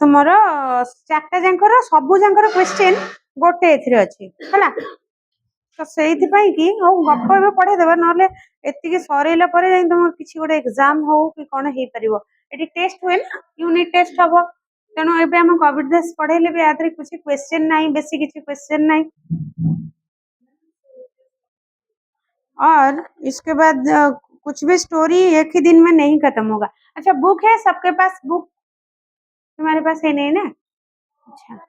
तुमर चार्टा जाकर सबू जाकर क्वेश्चन गोटे एथिरे अछि हला तो सेइथिपाई कि हो गप एबे पढ़ेदेबा नहले एतिके सरेइला परे जाई तुम किछि गोटे एग्जाम हो कि कोन हेइ परिबो एटी टेस्ट हुए ना यूनिट टेस्ट हबो तेणु एबे हम कोविड देश पढ़ेले भी आदरे कुछ क्वेश्चन नहीं बेसी किछि क्वेश्चन नहीं और इसके बाद कुछ भी स्टोरी एक ही दिन में नहीं खत्म होगा। अच्छा बुक है सबके पास बुक तुम्हारे पास है नहीं ना? अच्छा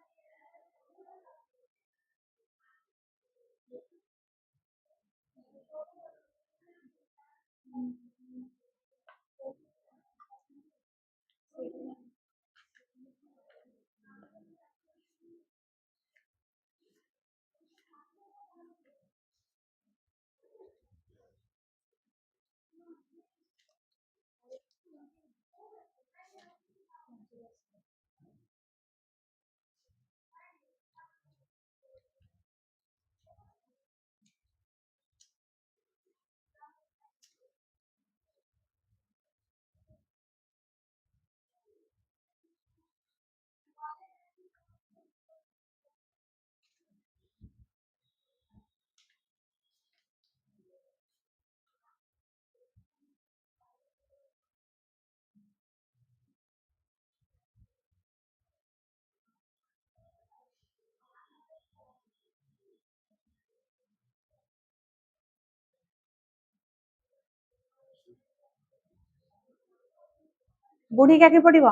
बुढ़ी क्या पढ़िबो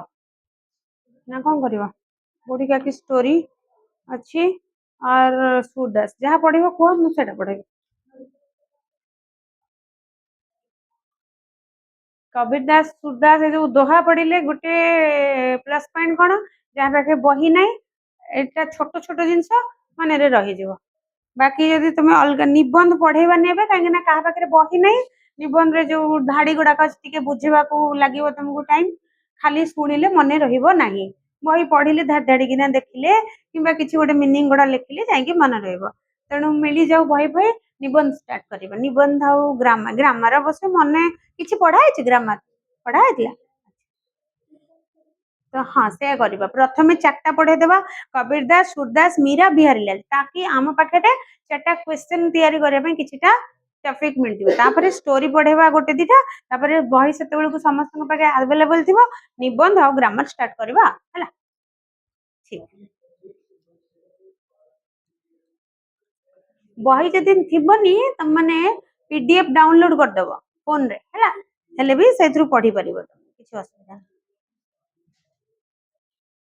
ना कौन करिबो बुढ़ी क्या स्टोरी अच्छी और सूरदास जहाँ पढ़िबो कुह मु सेटा पढ़ेबी कबीर दास सूरदास ए जो दोहा पढ़िले गोटे प्लस पॉइंट कौन जहाँ पाखे बही नहीं एटा छोट छोट जिनस मन रही बाकी जदि तुम अलग निबंध पढ़ेबानी एबे कहीं ना कहा पाखे बही नहीं निबंध रे जो धाड़ी गुड़ाक टिके बुझेबा लगे तुमको टाइम खाली शुणिले मन रहिबो नाही बही पढ़िले धाड़ी धाड़ी किना देखिले किंबा किछि गोटे मीनिंग गुड़ा लिखिले जाइके मन रहिबो तेणु मिली जाऊ बही बही निबंध स्टार्ट करिबा निबंध आउ ग्रामर ग्रामर अवश्य मने किछि पढ़ा है ग्रामर पढ़ा है तो हाँ से करवा प्रथमे चार्टा पढ़े देवा कबीर दास सूरदास मीरा बिहारीलाल ताकि आम पाखे चार्टा क्वेश्चन तैयारी करने किछिटा टॉपिक मिल तापर स्टोरी पढ़ेवा गोटे दीटा तापर बही से समस्त पाखे अवेलेबल थी निबंध आ ग्रामर स्टार्ट करवा है ठीक बही जदि थी तुम मैंने पीडीएफ डाउनलोड करदेव फोन रे है हेले भी से पढ़ी पार किसी असुविधा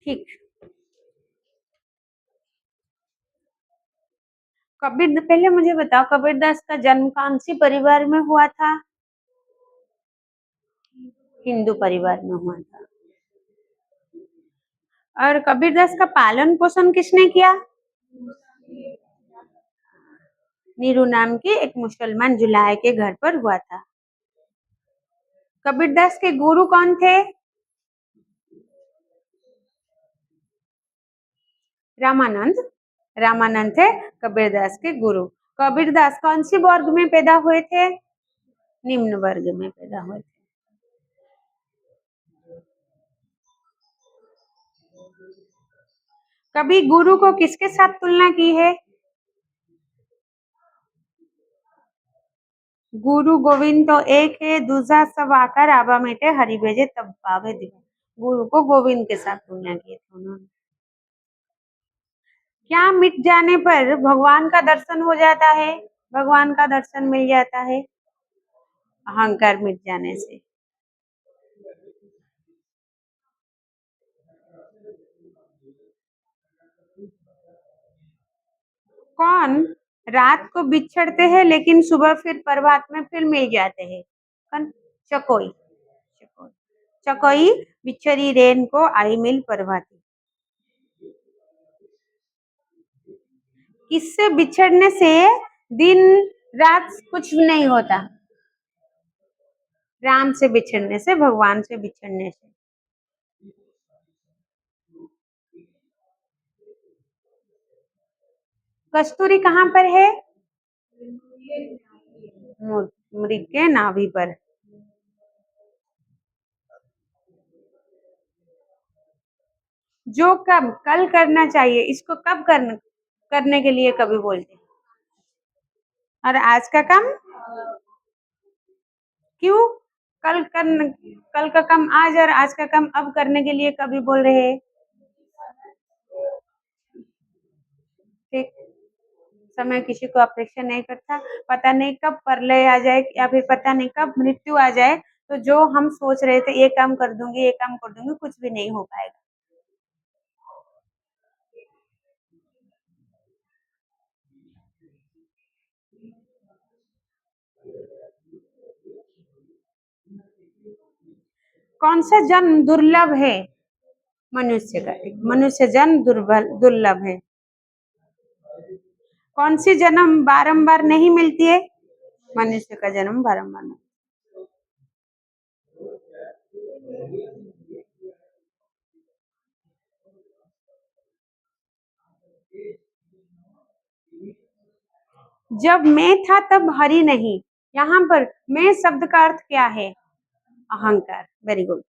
ठीक कबीर पहले मुझे बताओ कबीर दास का जन्म कौन सी परिवार में हुआ था हिंदू परिवार में हुआ था और कबीर दास का पालन पोषण किसने किया नीरू नाम की एक मुसलमान जुलाहे के घर पर हुआ था कबीर दास के गुरु कौन थे रामानंद रामानंद थे कबीर दास के गुरु कबीर दास कौन सी वर्ग में पैदा हुए थे निम्न वर्ग में पैदा हुए थे कभी गुरु को किसके साथ तुलना की है गुरु गोविंद तो एक है दूसरा सब आकर आबा मेटे हरि भेजे तब पावे दिवा गुरु को गोविंद के साथ तुलना की थी उन्होंने क्या मिट जाने पर भगवान का दर्शन हो जाता है भगवान का दर्शन मिल जाता है अहंकार मिट जाने से कौन रात को बिछड़ते हैं लेकिन सुबह फिर प्रभात में फिर मिल जाते हैं कौन चकोई चकोई चकोई बिछड़ी रेन को आई मिल प्रभाती किससे बिछड़ने से दिन रात कुछ भी नहीं होता राम से बिछड़ने से भगवान से बिछड़ने से कस्तूरी कहाँ पर है मृग के नाभि पर जो कब कल करना चाहिए इसको कब करने के लिए कभी बोलते हैं। और आज का काम क्यों कल का काम आज और आज का काम अब करने के लिए कभी बोल रहे हैं। ठीक। समय किसी को अपेक्षा नहीं करता। पता नहीं कब प्रलय आ जाए या फिर पता नहीं कब मृत्यु आ जाए, तो जो हम सोच रहे थे ये काम कर दूंगी ये काम कर दूंगी, कुछ भी नहीं हो पाएगा। कौन सा जन्म दुर्लभ है मनुष्य का। मनुष्य जन्म दुर्लभ है। कौन सी जन्म बारंबार नहीं मिलती है। मनुष्य का जन्म बारंबार नहीं। जब मैं था तब हरि नहीं। यहाँ पर मैं शब्द का अर्थ क्या है। अहंकार। Very good.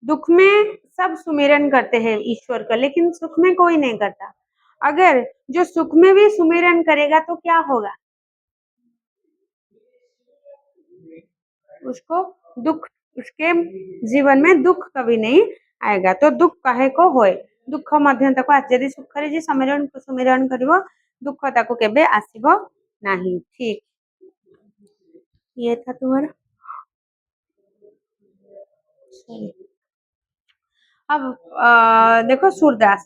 दुख में सब सुमिरन करते हैं ईश्वर का, लेकिन सुख में कोई नहीं करता। अगर जो सुख में भी सुमिरन करेगा तो क्या होगा। उसको दुख, उसके जीवन में दुख कभी नहीं आएगा। तो दुख काहे को होए। दुख मध्य तक आदि सुखरे जी सुमिरन करिवो दुख ताको केबे आसीबो नाही। ठीक। ये था तुम्हारा। सॉरी। अब देखो सूरदास।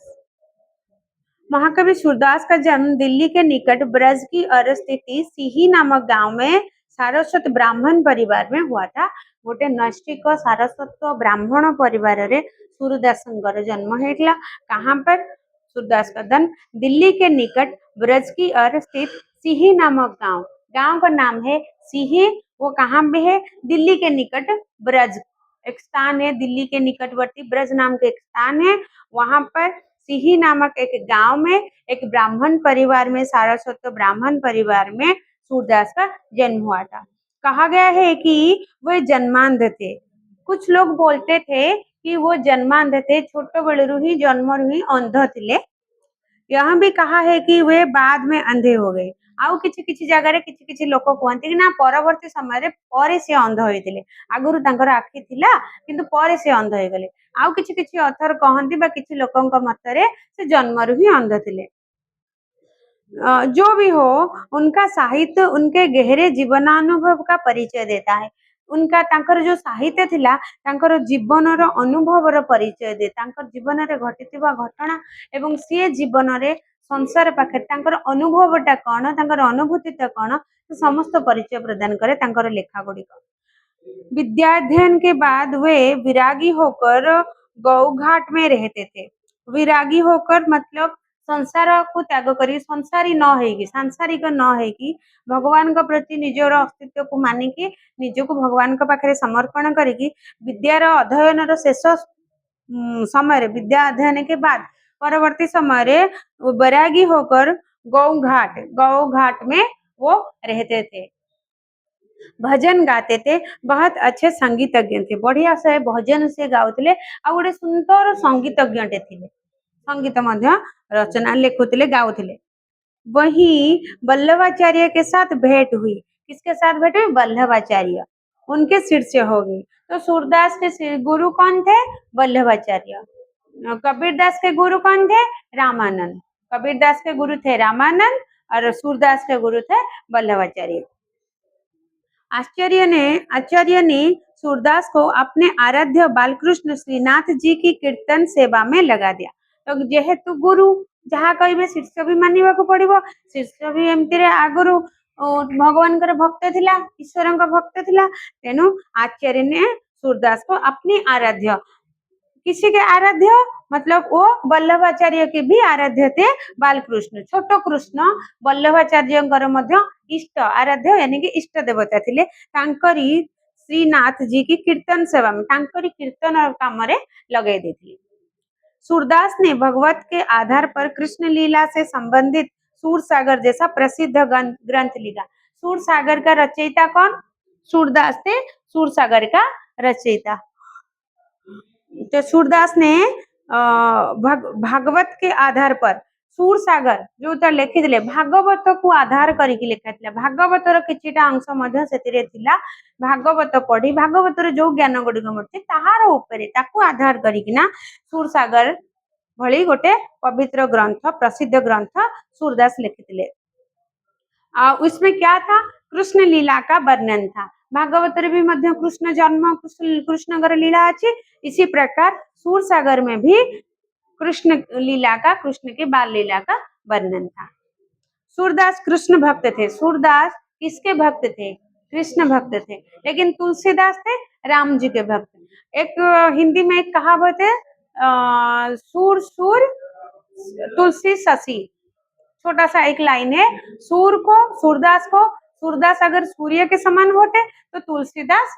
महाकवि सूरदास का जन्म दिल्ली के निकट ब्रज की और स्थिति सिही नामक गांव में सारस्वत ब्राह्मण परिवार में हुआ था। गोटे नैष्ठिक सारस्वत ब्राह्मण परिवार रे सूरदासंकर जन्म होता। कहाँ पर। सूरदास का जन्म दिल्ली के निकट ब्रज की और स्थित सिही नामक गांव। गांव का नाम है सिही। वो कहाँ पे है। दिल्ली के निकट ब्रज एक स्थान है। दिल्ली के निकटवर्ती ब्रज नाम का एक स्थान है। वहां पर सिही नामक एक गांव में एक ब्राह्मण परिवार में सारस्वत ब्राह्मण परिवार में सूरदास का जन्म हुआ था। कहा गया है कि वे जन्मांध थे। कुछ लोग बोलते थे कि वो जन्मांध थे, छोट बेलू ही जन्म ही अंध थे। यहाँ भी कहा है कि वे बाद में अंधे हो गए। आउ किछि किछि जगह रे किछि किछि लोक कहते कि ना परवर्ती समय रे परे से अंध होइतिले। आगुरु तांकर आखि थिला किंतु परे से अंध होई गले। आउ किछि किछि अथर कहंती बा किछि लोकंक मतरे से जन्मरु ही अंध थिले। जो भी हो, उनका साहित्य उनके गहरे जीवनानुभव का परिचय देता है। उनका तांकर जो साहित्य थिला तांकर जीवनर अनुभवर परिचय दे। तांकर जीवन रे घटिथिबा घटना एवं से जीवन रे संसार पाखे तांकर अनुभवटा कौन, तांकर अनुभूतिटा कौन, समस्त परिचय प्रदान करे तांकर लेखा गुड़िक। विद्याध्ययन के बाद वे विरागी होकर गौघाट में रहते थे। विरागी होकर मतलब संसार को त्याग करी संसारी न होगी सांसारिक न होगी भगवान का प्रति निजर अस्तित्व को मानिकी निजको भगवान का पाखरे समर्पण करिकी विद्यार अध्ययन शेष समय विद्या अध्ययन के बाद परवर्ती समय वैरागी होकर गौ घाट में वो रहते थे। भजन गाते थे। बहुत अच्छे संगीतज्ञ थे। बढ़िया से भजन से गाउଥିଲେ आ गोटे सुंदर संगीतज्ञ थे। संगीत मध्य रचना लिखुଥିଲେ गाउଥିଲେ। वही वल्लभाचार्य के साथ भेंट हुई। किसके साथ भेंट हुई। वल्लभाचार्य उनके शिष्य हो गई। तो सूरदास के गुरु कौन थे। वल्लभाचार्य। कबीरदास के गुरु कौन थे। रामानंद। कबीरदास के गुरु थे रामानंद और सूरदास के गुरु थे वल्लभाचार्य। आचार्य ने सूरदास को अपने आराध्य बालकृष्ण श्रीनाथ जी की कीर्तन सेवा में लगा दिया। तो जेहेतु गुरु जहाँ कहे शिष्य भी मानवा को पड़ो। शिष्य भी एमती आगुरु भगवान भक्त थिला, ईश्वर भक्त थिला। तेणु आचार्य ने सूरदास को अपनी आराध्य, किसी के आराध्य मतलब वो वल्लभाचार्य के भी आराध्य थे बालकृष्ण। छोट कृष्ण वल्लभाचार्य इष्ट आराध्य यानी कि इष्ट देवता थिले। तांकरी श्रीनाथ जी की कीर्तन सेवा में तांकरी कीर्तन और काम रे लगे देती। सूरदास ने भगवत के आधार पर कृष्ण लीला से संबंधित सूर सागर जैसा प्रसिद्ध ग्रंथ लिखा। सूर सागर का रचयिता कौन? सूरदास थे सूर सागर का रचयिता। तो सूरदास ने भागवत के आधार पर सूर सागर जो लिखिले भागवत को आधार करके लिखा भागवतर किछिटा अंश मध्य सेतिरे थिला। भागवत पढ़ी भागवतर जो ज्ञान गुड़िक मिलुछि ताहार उपरे ताकू आधार करिकिना सूर सागर भली गोटे पवित्र ग्रंथ प्रसिद्ध ग्रंथ सूरदास लिखिथिले। उसमें क्या था? कृष्ण लीला का वर्णन था। भागवतर भी मध्य कृष्ण जन्म कृष्णगर लीला अच्छी। इसी प्रकार सूर सागर में भी कृष्ण लीला का कृष्ण के बाल लीला का वर्णन था। सूरदास कृष्ण भक्त थे। सूरदास किसके भक्त थे? कृष्ण भक्त थे। लेकिन तुलसीदास थे राम जी के भक्त। एक हिंदी में एक कहावत है सूर सूर तुलसी शशि। छोटा सा एक लाइन है। सूरदास अगर सूर्य के समान होते तो तुलसीदास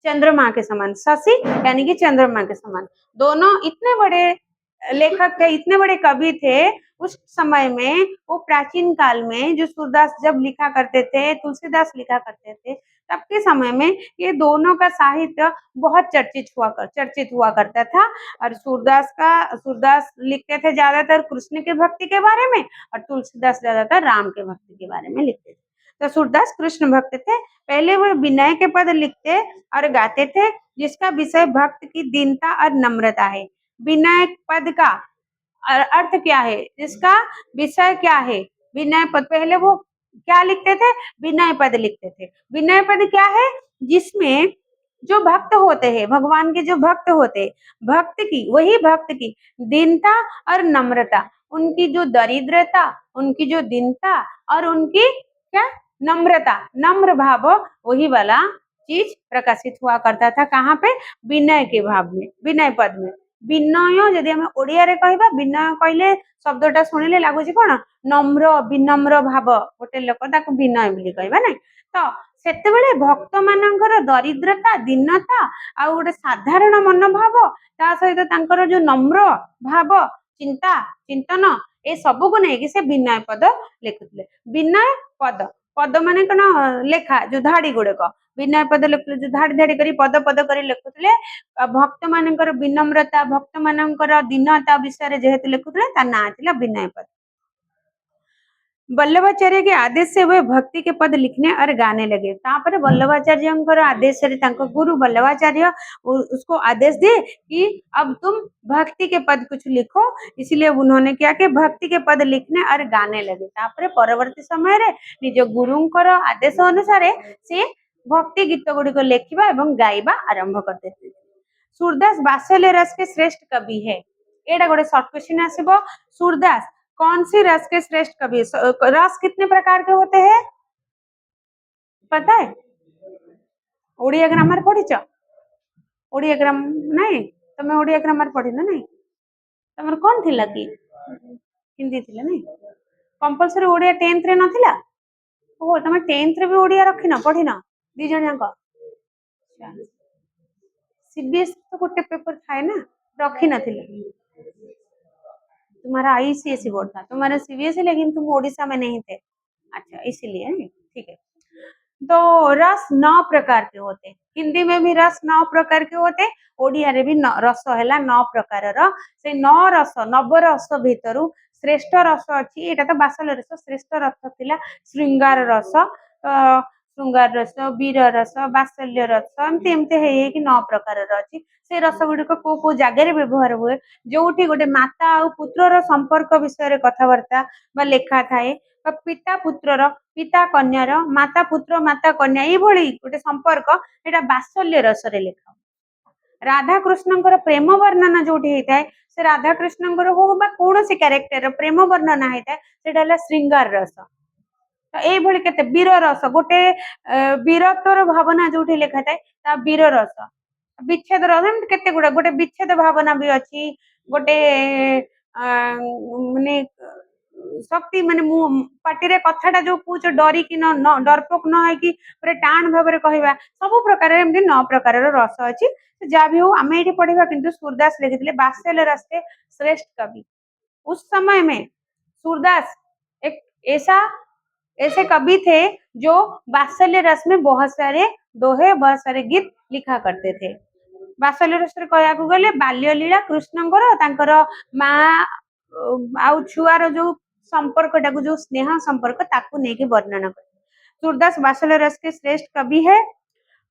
चंद्रमा के समान, शशि यानी कि चंद्रमा के समान। दोनों इतने बड़े लेखक थे, इतने बड़े कवि थे उस समय में। वो प्राचीन काल में जो सूरदास जब लिखा करते थे, तुलसीदास लिखा करते थे, तब के समय में ये दोनों का साहित्य बहुत चर्चित हुआ करता था। और सूरदास लिखते थे ज्यादातर कृष्ण के भक्ति के बारे में और तुलसीदास ज्यादातर राम के भक्ति के बारे में लिखते थे। तो सूरदास कृष्ण भक्त थे। पहले वो विनय के पद लिखते और गाते थे जिसका विषय भक्त की दीनता और नम्रता है। विनय पद का अर्थ क्या है? जिसका विषय क्या है? विनय पद। पहले वो क्या लिखते थे? विनय पद लिखते थे। विनय पद क्या है? जिसमें जो भक्त होते हैं, भगवान के जो भक्त होते, वही भक्त की दीनता और नम्रता, उनकी जो दरिद्रता, उनकी जो दीनता और उनकी क्या नम्रता, नम्र भाव, वही वाला चीज प्रकाशित हुआ करता था। कहाँ पे? विनय के भाव में, विनय पद में। विनय जदि आम ओडिया रे कहबा, विनय कहले शब्दटा शुणिले लागुची कोन? नम्र विनम्र भाव। गोटे लोक ताकू विनय बोली कहबा नै। तो सेतेबेले भक्त मानकर दरिद्रता, दीनता आ गोटे साधारण मनोभाव, ता सहित तांकर जो नम्र भाव, चिंता चिंतन, ए सबू को नहीं कि से विनय पद लिखुଥିଲେ। विनय पद, पद माने कौन? लेखा जो धाड़ी गुड़क, विनय पद लिखुଥିଲେ जो धाड़ी धाड़ी करी पद पद करी लिखुଥିଲେ। भक्त मानकर विनम्रता, भक्त मानकर दीनता विषय जेहेतु लिखुଥିଲେ ता ना थिला विनय पद। वल्लभाचार्य के आदेश से वे भक्ति के पद लिखने और गाने लगे। तापर वल्लभाचार्य आदेश से गुरु वल्लभाचार्य उसको आदेश दिए कि अब तुम भक्ति के पद कुछ लिखो। इसलिए उन्होंने क्या कि भक्ति के पद लिखने और गाने लगे। तापर परवर्ती समय रे निज गुरुंकर आदेश अनुसार से भक्ति गीत गुड़िक लेखिबा एवं गाइबा आरंभ करते थे। सूरदास बात्सल्य रस के श्रेष्ठ कवि है। एटा गोटे शॉर्ट क्वेश्चन आसीबो। सूरदास कौन सी रस के श्रेष्ठ कवि? रस कितने प्रकार के होते हैं पता है? ओडिया ग्रामर पढ़िच? ओडिया ग्राम नहीं तमे ओडिया ग्रामर पढ़ी ना? नहीं तमर कौन थिला कि हिंदी थिला नहीं? कंपलसरी ओडिया 10th रे नथिला? ओहो तमे 10th रे भी ओडिया रखिना पढ़िना दी जण जाक? सीबीएसई तो गोटे पेपर थाए ना, रखी नथिले? तुम्हारा आईसीएसई बोर्ड था, तुम्हारा सीबीएसई, लेकिन तुम ओडिशा में नहीं थे। अच्छा इसलिए नहीं, ठीक है। तो रस 9 प्रकार के होते। हिंदी में भी रस 9 प्रकार के होते। ओडिया रे भी रस हैला 9 प्रकार रो। से 9 रस, 9 रस भितरु श्रेष्ठ रस अछि। एटा तो बासल रस। श्रेष्ठ रस थिला श्रृंगार रस, श्रृंगार रस, वीर रस, बात्सल्य रस, एमती एमती हे कि 9 प्रकार रो अछि। से रस गुड़िक को जगह रे व्यवहार हुए? जोठी गोटे माता और पुत्र संपर्क विषय कथबार्ता बा लेखा थाए, पिता पुत्र, पिता कन्यार, माता पुत्र, माता कन्या, ये गोटे संपर्क, एटा बात्सल्य रस रे लेखा। राधा कृष्णंकर प्रेम वर्णन जोठी होता है, से राधा कृष्णंकर हो बा कौन सी कैरेक्टर प्रेम वर्णन होता है, सेटा श्रृंगार रस। तो ये केते वीर रस, गोटे वीरत्वर भावना जोठी लेखा थाए ता वीर रस। विच्छेद रस केते गुडा, गोटे विच्छेद भावना भी अछि, गोटे माने शक्ति माने मु पाटिरे कथाटा जो कहुଛ डरिकी न डरपोक न ହେଇକି ପୁରା ଟାଣ ଭାବରେ କହିବା ସବୁ ପ୍ରକାର ଏମିତି 9 प्रकारର रस ଅଛି ଯାହା भी हो ଆମେ ଏଠି पढ़िबा किंतु सूरदास लिखिथिले बात्सल्य रस के श्रेष्ठ कवि उस समय में सूरदास एक ऐसा ऐसे कवि थे जो वात्सल्य रस में बहुत सारे दोहे बहुत सारे गीत लिखा करते थे वात्सल्य रस रे कहयाकू गले बाल्य लीला कृष्णଙ୍କର ତାଙ୍କର ମା ଆଉ ଛୁଆର जो संपर्क टाकू जो स्नेह संपर्क ताकू नेकी वर्णन कर सूरदास वात्सल्य रस के श्रेष्ठ कवि है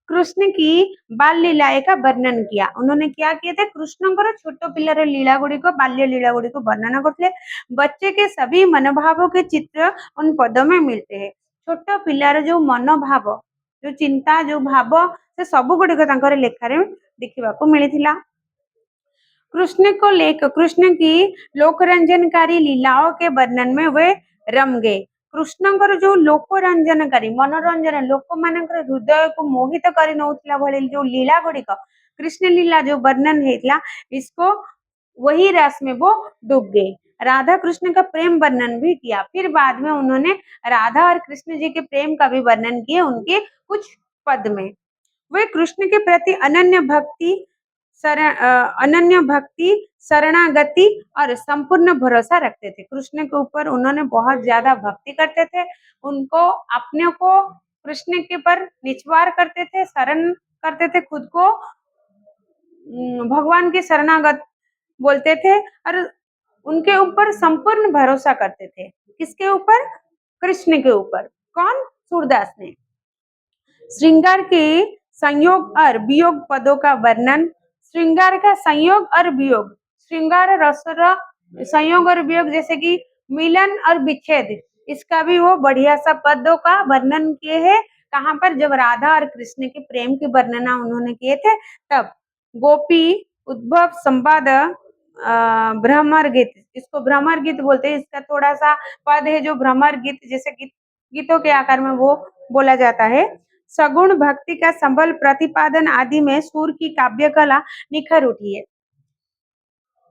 कृष्ण की बाल लीलाएं का वर्णन किया उन्होंने क्या किए थे कृष्णଙ୍କର छोट पिलार लीला गुड़ी को बाल्य लीला गुड़ी को वर्णन करते बच्चे के सभी मनोभावों के चित्र उन पदों में मिलते हैं छोट पिलार जो मनोभाव जो चिंता जो भाव से सब गुड़ी को तांकर लेखारे देखा मिलता कृष्ण की लोकरंजनकारी लीलाओं के वर्णन में वे रम गए कृष्णଙ୍କର जो लोकरंजनकारी मनोरंजन लोक मानकर हृदय को मोहित कर नौथिला भली जो लीला गुड़ी कृष्ण लीला जो वर्णन हेतला इसको वही रस में वो डूब गए राधा कृष्ण का प्रेम वर्णन भी किया फिर बाद में उन्होंने राधा और कृष्ण जी के प्रेम का भी वर्णन किया उनके कुछ पद में वे कृष्ण के प्रति अनन्य भक्ति शरणागति और संपूर्ण भरोसा रखते थे कृष्ण के ऊपर उन्होंने बहुत ज्यादा भक्ति करते थे उनको अपने को कृष्ण के पर निछवार करते थे शरण करते थे खुद को भगवान के शरणागत बोलते थे और उनके ऊपर संपूर्ण भरोसा करते थे किसके ऊपर कृष्ण के ऊपर कौन सूरदास ने श्रृंगार के संयोग और वियोग पदों का वर्णन श्रृंगार का संयोग और वियोग श्रृंगार रसर संयोग और वियोग जैसे कि मिलन और विच्छेद इसका भी वो बढ़िया सा पदों का वर्णन किए हैं कहाँ पर जब राधा और कृष्ण के प्रेम की वर्णना उन्होंने किए थे तब गोपी उद्भव संवाद भ्रमर गीत इसको भ्रमर गीत बोलते हैं इसका थोड़ा सा पद है जो भ्रमर गीत जैसे गीतों के आकार में वो बोला जाता है सगुण भक्ति का संबल प्रतिपादन आदि में सूर की काव्य कला निखर उठी है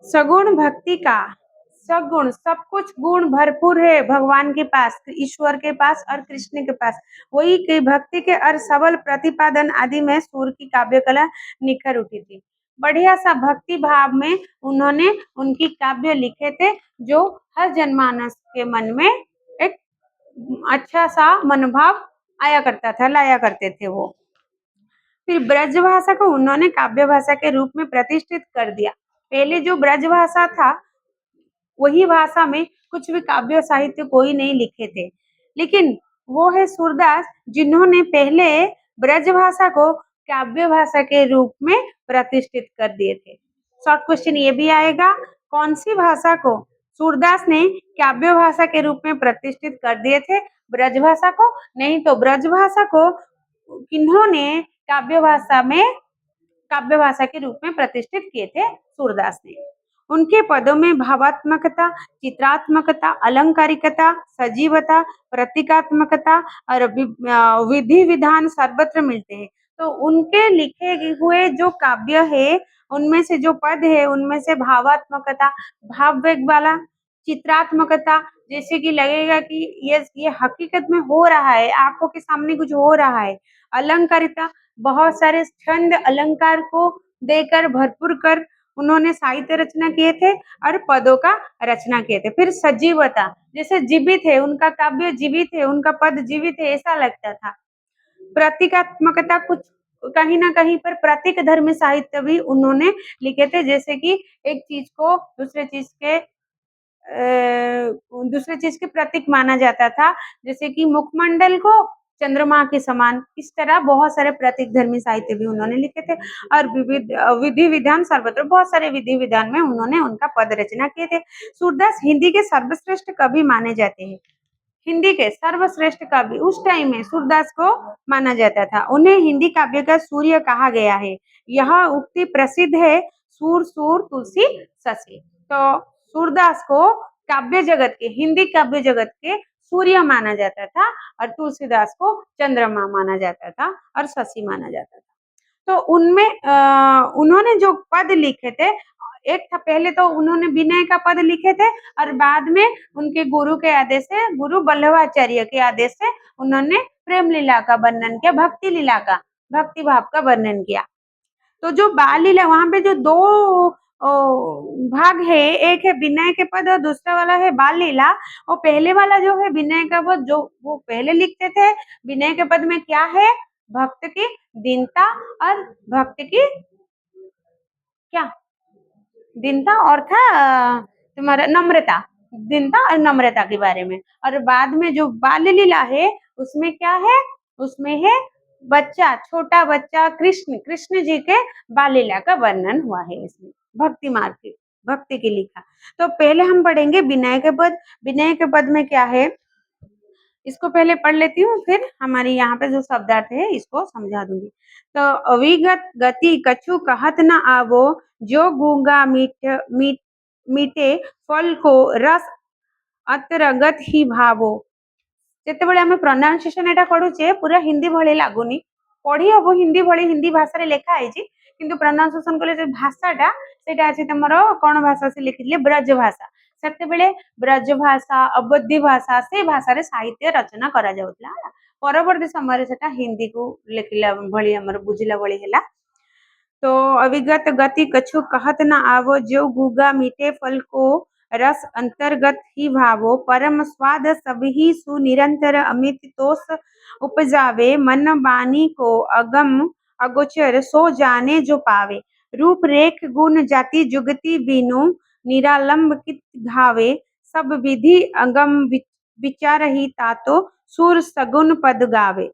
सगुण भक्ति का सगुण सब कुछ गुण भरपूर है भगवान के पास ईश्वर के पास और कृष्ण के पास वही की भक्ति के और सबल प्रतिपादन आदि में सूर की काव्य कला निखर उठी थी बढ़िया सा भक्ति भाव में उन्होंने उनकी काव्य लिखे थे जो हर जनमानस के मन में एक अच्छा सा मनोभाव आया करता था लाया करते थे वो फिर ब्रज भाषा को उन्होंने काव्य भाषा के रूप में प्रतिष्ठित कर दिया पहले जो ब्रज भाषा था वही भाषा में कुछ भी काव्य साहित्य कोई नहीं लिखे थे लेकिन वो है सूरदास जिन्होंने पहले ब्रज भाषा को काव्य भाषा के रूप में प्रतिष्ठित कर दिए थे शॉर्ट क्वेश्चन ये भी आएगा कौन सी भाषा को सूरदास ने काव्य भाषा के रूप में प्रतिष्ठित कर दिए थे ब्रज भाषा को नहीं तो ब्रज भाषा को किन्होंने काव्य भाषा के रूप में प्रतिष्ठित किए थे सूरदास ने उनके पदों में भावात्मकता चित्रात्मकता अलंकारिकता सजीवता प्रतीकात्मकता और विधि विधान सर्वत्र मिलते हैं तो उनके लिखे हुए जो काव्य है उनमें से जो पद है उनमें से भावात्मकता भाव वेग वाला चित्रात्मकता जैसे कि लगेगा कि ये हकीकत में हो रहा है आंखों के सामने कुछ हो रहा है अलंकारिता बहुत सारे छंद अलंकार को देकर भरपूर कर उन्होंने साहित्य रचना किए थे और पदों का रचना किए थे फिर सजीवता जैसे जीवित है उनका काव्य जीवित है उनका पद जीवित है ऐसा लगता था प्रतीकात्मकता कुछ कहीं ना कहीं पर प्रतीक धर्मी साहित्य भी उन्होंने लिखे थे जैसे कि एक चीज को दूसरे चीज के प्रतीक माना जाता था जैसे कि मुखमंडल को चंद्रमा के समान इस तरह बहुत सारे प्रतीक धर्मी साहित्य भी उन्होंने लिखे थे और विविध विधि विधान सर्वत्र बहुत सारे विधि विधान में उन्होंने उनका पद रचना किए थे सूरदास हिंदी के सर्वश्रेष्ठ कवि माने जाते हैं हिंदी के सर्वश्रेष्ठ कवि उस टाइम में सूरदास को माना जाता था उन्हें हिंदी काव्य का सूर्य कहा गया है यह उक्ति प्रसिद्ध है सूर सूर तुलसी शशि तो सूरदास को काव्य जगत के हिंदी काव्य जगत के सूर्य माना जाता था और तुलसीदास को चंद्रमा माना जाता था और शशि माना जाता था तो उनमें उन्होंने जो पद लिखे थे, एक था पहले तो उन्होंने विनय का पद लिखे थे और बाद में उनके गुरु के आदेश से, गुरु वल्लभाचार्य के आदेश से उन्होंने प्रेम लीला का वर्णन किया, भक्ति लीला का, भक्ति भाव का वर्णन किया। तो जो बाल लीला, वहां पे जो दो भाग है, एक है विनय के पद और दूसरा वाला है बाल लीला। वो पहले वाला जो है विनय का पद, जो वो पहले लिखते थे, विनय के पद में क्या है, भक्त की दीनता और भक्त की क्या दीनता, और था तुम्हारा नम्रता, दीनता और नम्रता के बारे में। और बाद में जो बाल लीला है उसमें क्या है, उसमें है बच्चा, छोटा बच्चा कृष्ण, कृष्ण जी के बाल लीला का वर्णन हुआ है इसमें, भक्ति मार्ग की, भक्ति की लिखा। तो पहले हम पढ़ेंगे विनय के पद। विनय के पद में क्या है, इसको पहले पढ़ लेती हूँ, फिर हमारी यहाँ पे जो शब्दार्थ है इसको समझा दूंगी। तो अविगत गति कछु कहत न आवो, जो गूंगा मीठे फल को रस अंतर्गत ही भावो। ଯେତେବେଳେ ଆମେ ପ୍ରୋନାଉନ୍ସିଏସନ ଏଟା କରୁଛେ ପୁରା ହିନ୍ଦୀ ଭଳି ଲାଗୁନି, ପଢି ହବ ହିନ୍ଦୀ ଭଳି, ହିନ୍ଦୀ ଭାଷାରେ ଲେଖା ହେଇଛି, କିନ୍ତୁ ପ୍ରୋନାଉନ୍ସିଏସନ କଲେ ଯୋଉ ଭାଷାଟା ସେଇଟା ଅଛି ତମର କଣ ଭାଷା ସେ ଲେଖିଥିଲେ, ବ୍ରଜ ଭାଷା। ସେତେବେଳେ ବ୍ରଜ ଭାଷା, ଅବଧି ଭାଷା, ସେ ଭାଷାରେ ସାହିତ୍ୟ ରଚନା କରାଯାଉଥିଲା। ପରବର୍ତ୍ତୀ ସମୟରେ ସେଟା ହିନ୍ଦୀକୁ ଲେଖିଲା ଭଳି, ଆମର ବୁଝିଲା ଭଳି ହେଲା। तो अविगत गति कछु कहत न आवो, जो गूगा मीठे फल को रस अंतर्गत ही भावो। परम स्वाद सबही सुनिरंतर अमित तोष उपजावे। मन बानी को अगम अगोचर सो जाने जो पावे। रूप रेख गुण जाति जुगति बीनु निरालंब कित घावे। सब विधि अगम विचार ही तातो सुर सगुन पद गावे।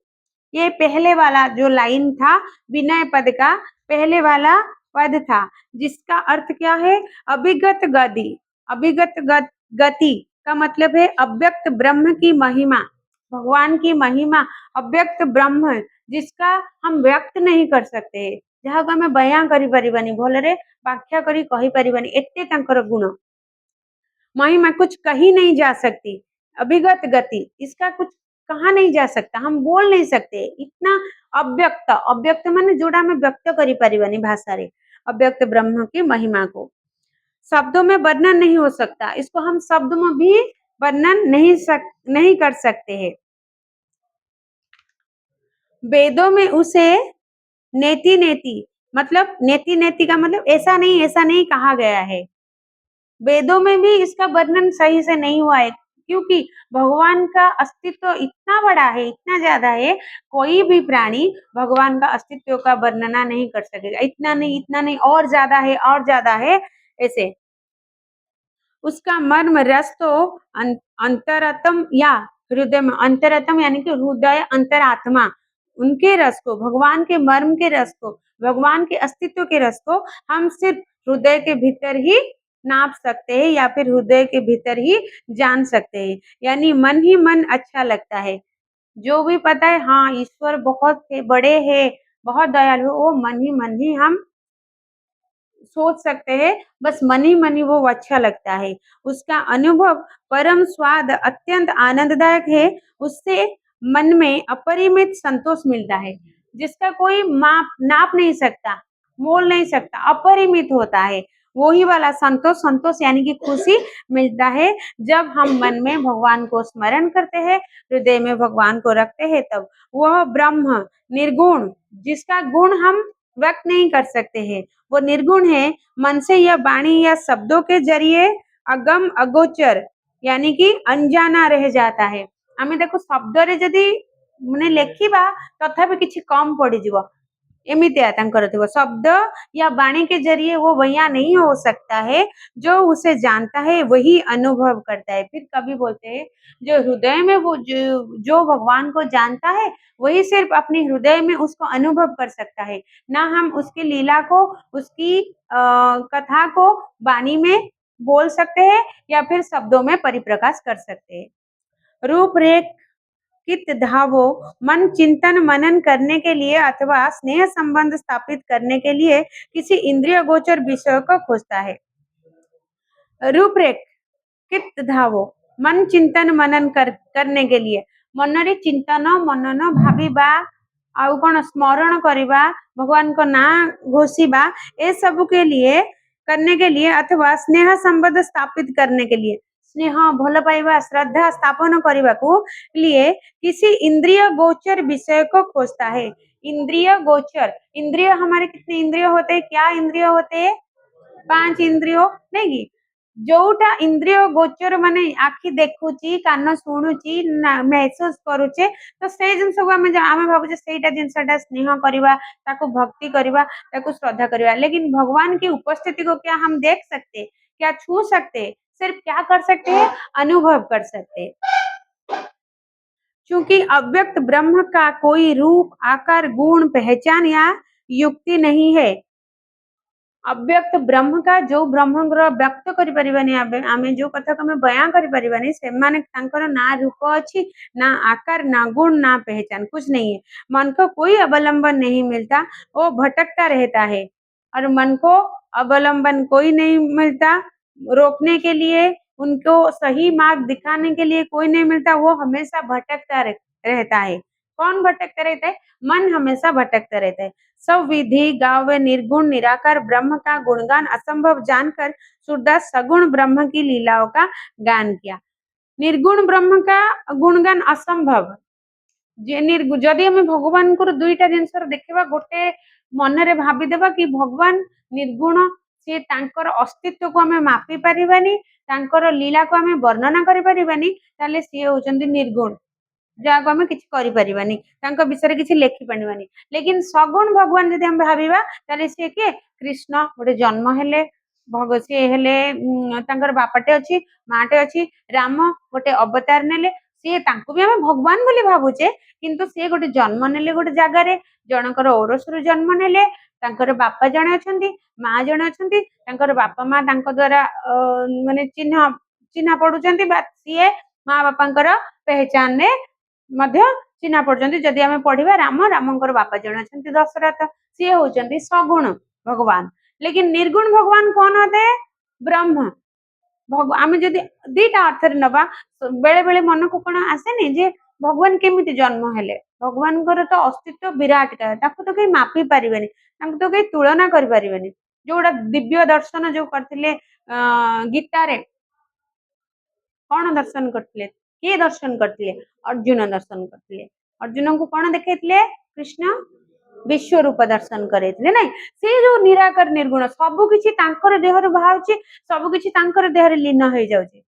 ये पहले वाला जो लाइन था विनय पद का, पहले वाला पद था, जिसका अर्थ क्या है, अभिगत गति। अभिगत गति का मतलब है अव्यक्त ब्रह्म की महिमा, भगवान की महिमा, अव्यक्त ब्रह्म जिसका हम व्यक्त नहीं कर सकते, जहां आम बयां करि परिबानी, भलरे व्याख्या करी कहि परिबानी, एते तांकर गुण महिमा कुछ कही नहीं जा सकती। अभिगत गति, इसका कुछ कहा नहीं जा सकता, हम बोल नहीं सकते, इतना अव्यक्त। अव्यक्त माने जोड़ा में व्यक्त करी परिबानी भाषा रे, अव्यक्त ब्रह्म की महिमा को शब्दों में वर्णन नहीं हो सकता, इसको हम शब्द में भी वर्णन नहीं कर सकते हैं। वेदों में उसे नेति नेति, मतलब नेति नेति का मतलब ऐसा नहीं कहा गया है। वेदों में भी इसका वर्णन सही से नहीं हुआ है, क्योंकि भगवान का अस्तित्व इतना बड़ा है, इतना ज्यादा है, कोई भी प्राणी भगवान का अस्तित्व का वर्णना नहीं कर सकेगा। इतना नहीं और ज्यादा है ऐसे। उसका मर्म रस तो अंतरतम या हृदय में, अंतरतम यानी कि हृदय, अंतरात्मा, उनके रस को, भगवान के मर्म के रस को, भगवान के अस्तित्व के रस को हम सिर्फ हृदय के भीतर ही नाप सकते हैं, या फिर हृदय के भीतर ही जान सकते हैं। यानी मन ही मन अच्छा लगता है, जो भी पता है हाँ ईश्वर बहुत बड़े है, बहुत दयालु, वो मन ही हम सोच सकते हैं, बस मन ही वो अच्छा लगता है। उसका अनुभव परम स्वाद अत्यंत आनंददायक है, उससे मन में अपरिमित संतोष मिलता है, जिसका कोई नाप नहीं सकता, मोल नहीं सकता, अपरिमित होता है। वही वाला संतोष यानी कि खुशी मिलता है जब हम मन में भगवान को स्मरण करते हैं, हृदय में भगवान को रखते हैं, तब वह ब्रह्म निर्गुण, जिसका गुण हम व्यक्त नहीं कर सकते हैं, वो निर्गुण है, मन से या वाणी या शब्दों के जरिए अगम अगोचर यानी कि अनजाना रह जाता है। आमे देखो शब्द रे जदि माने लेखिबा तथापि किछि कम पड़ी जीवो, एमितिया तांकर थिबो। शब्द या वाणी के जरिए वो बयां नहीं हो सकता है, जो उसे जानता है वही अनुभव करता है। फिर कभी बोलते हैं जो हृदय में वो जो भगवान को जानता है वही सिर्फ अपने हृदय में उसको अनुभव कर सकता है, ना हम उसकी लीला को, उसकी कथा को वाणी में बोल सकते हैं या फिर शब्दों में परिप्रकाश कर सकते हैं। रूपरेख कित धावो, मन चिंतन मनन करने के लिए अथवा स्नेह संबंध स्थापित करने के लिए किसी इंद्रिय गोचर विषय को खोजता है। रूपरेख कित धावो, मन चिंतन मनन करने के लिए, मनरे चिंतन मनन भाविबा आउ कौन स्मरण करवा, भगवान को ना घोषिबा, ये सब के लिए करने के लिए अथवा स्नेह संबंध स्थापित करने के लिए, स्नेह भल पाइबा श्रद्धा स्थापन करने को लिए किसी इंद्रिय गोचर विषय को खोजता है। इंद्रिय गोचर, इंद्रिय हमारे कितने इंद्रिय होते हैं, क्या इंद्रिय होते हैं, 5 इंद्रिय नहीं कि जोटा इंद्रिय गोचर माने आखि देखुची, कान शुणुची, महसूस करुचे, तो से जिनस को आम भावुचे सेटा जिनसटा स्नेह करवा, ताको भक्ति करवा, ताको श्रद्धा करवा। लेकिन भगवान की उपस्थिति को क्या हम देख सकते, क्या छू सकते, सिर्फ क्या कर सकते हैं, अनुभव कर सकते हैं। क्योंकि अव्यक्त ब्रह्म का कोई रूप, आकार, गुण, पहचान या युक्ति नहीं है। अव्यक्त ब्रह्म का जो ब्रह्म व्यक्त करि परिबानी, आमे जो कथा को हमें बयां करि परिबानी, से माने तांकर ना रूप अच्छी, ना आकार, ना गुण, ना पहचान, कुछ नहीं है। मन को कोई अवलंबन नहीं मिलता, वो भटकता रहता है। और मन को अवलंबन कोई नहीं मिलता, रोकने के लिए, उनको सही मार्ग दिखाने के लिए कोई नहीं मिलता, वो हमेशा भटकता रहता है। कौन भटकता रहता है, मन हमेशा भटकता रहता है। सब विधि गावे निर्गुण निराकार ब्रह्म का गुणगान असंभव जानकर सूरदास सगुण ब्रह्म की लीलाओं का गान किया। निर्गुण ब्रह्म का गुणगान असंभव, जदि आम भगवान को दुईटा जिनस देखा, गोटे मन रे भावीदेवा कि भगवान निर्गुण, सी तांकर अस्तित्व को आम मापी पारिबानी, तांकर लीला को आम वर्णना करि पारिबानी, ताले सी होचंदी निर्गुण, जहाँ को आम किसी कर विषय किसी लेखि पारिबानी। लेकिन सगुण भगवान जदि हम भाविबा, ताले सी के कृष्ण गोटे जन्म हेले, भग सी हेले, तांकर बापाटे अछि, माटे अछि, राम गोटे अवतार नेले, सी तांको भी आम भगवान बोली भावुचे, किंतु सी गोटे जन्म नेले, गोटे जगार जनकर औरसरु जन्म नेले, तांकर बापा जणे अछंती, माँ जणे अछंती, तांकर बापा माँ तांको द्वारा माने चिन्ह चिन्हा पडुचंती, बा सी माँ बापांकर पहचान ने मध्य चिन्हा पड़ुचंती। जदि आम पढ़िबा राम, रामंकर बापा जणे अछंती दशरथ, सी होचंती सगुण भगवान। लेकिन निर्गुण भगवान कौन होते, ब्रह्म। आम जदि दीटा अर्थ नवा, बेले बेले मन को कौन आसेनी जे भगवान केमिति जन्म हेले, भगवान तो अस्तित्व विराट का, ताको तो कहीं मापी पारिबेनी, ताको तो कहीं तुलना करि पारिबेनी। जोड़ा दिव्य दर्शन जो करथिले गीता रे, कौन दर्शन करथिले, किए दर्शन करथिले, अर्जुन दर्शन करथिले। अर्जुन को कौन देखैथिले, कृष्ण विश्व रूप दर्शन करैथिले। नहीं, से जो निराकार निर्गुण सब किछि तांकर देहर बाहाउची, सब किछि तांकर देहर लीन होई जाउची।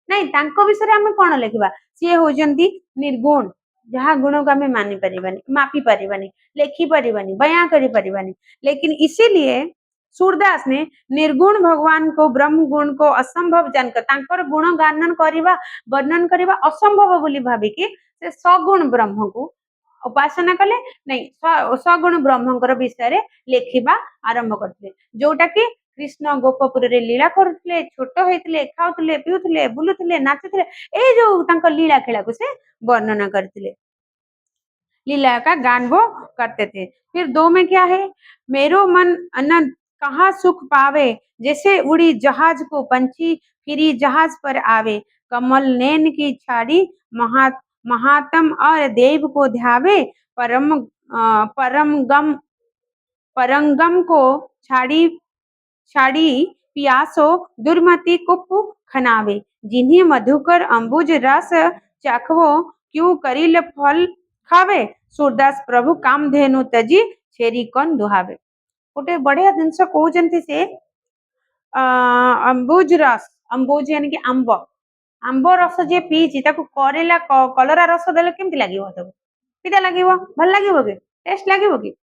नहीं, तांको विषय आमे कोन लेखिबा, सी होजंती निर्गुण, जहा गुण को आमे मानि परिबानी, मापी परिबानी, लेखि परिबानी, बयां करि परिबानी। लेकिन इसीलिए सूरदास ने निर्गुण भगवान को, ब्रह्म गुण को असंभव जानकर, तांकर गुण गानन करिबा, वर्णन करिबा असंभव बोली भाबी कि से सगुण ब्रह्म को उपासना कले। नहीं, सगुण ब्रह्मकर विषय रे लेखिबा आरंभ करथिले, जोटा कि कृष्ण गोपपुर रे लीला करथिले, छोट होइथिले, खाउथिले, पिउथिले, बुलुथिले, नाचुथिले, ए जो तांकर लीला खेला को से वर्णना करथिले, लीला का गान वो करते थे। फिर 2 में क्या है, मेरो मन अनंत कहाँ सुख पावे, जैसे उड़ी जहाज को पंछी फिरी जहाज पर आवे, कमल नैन की छाड़ी महात्म और देव को ध्यावे, परंगम को छाड़ी छाड़ी पियासो दुर्मति कुप्पु खनावे, जिन्हें मधुकर अंबुज रस चाखवो, क्यों करिल फल खावे, सूरदास प्रभु कामधेनु तजी छेरी कौन दुहावे। गोटे बढ़िया जिनस कहते से अंबुज रस, अंबुज यानी कि आंब, आंब रस जे पीची ताको करेला कलरा रस देले केमति लागिवो, तब पिता लागिवो, भल लागिवो कि, टेस्ट लागिवो कि।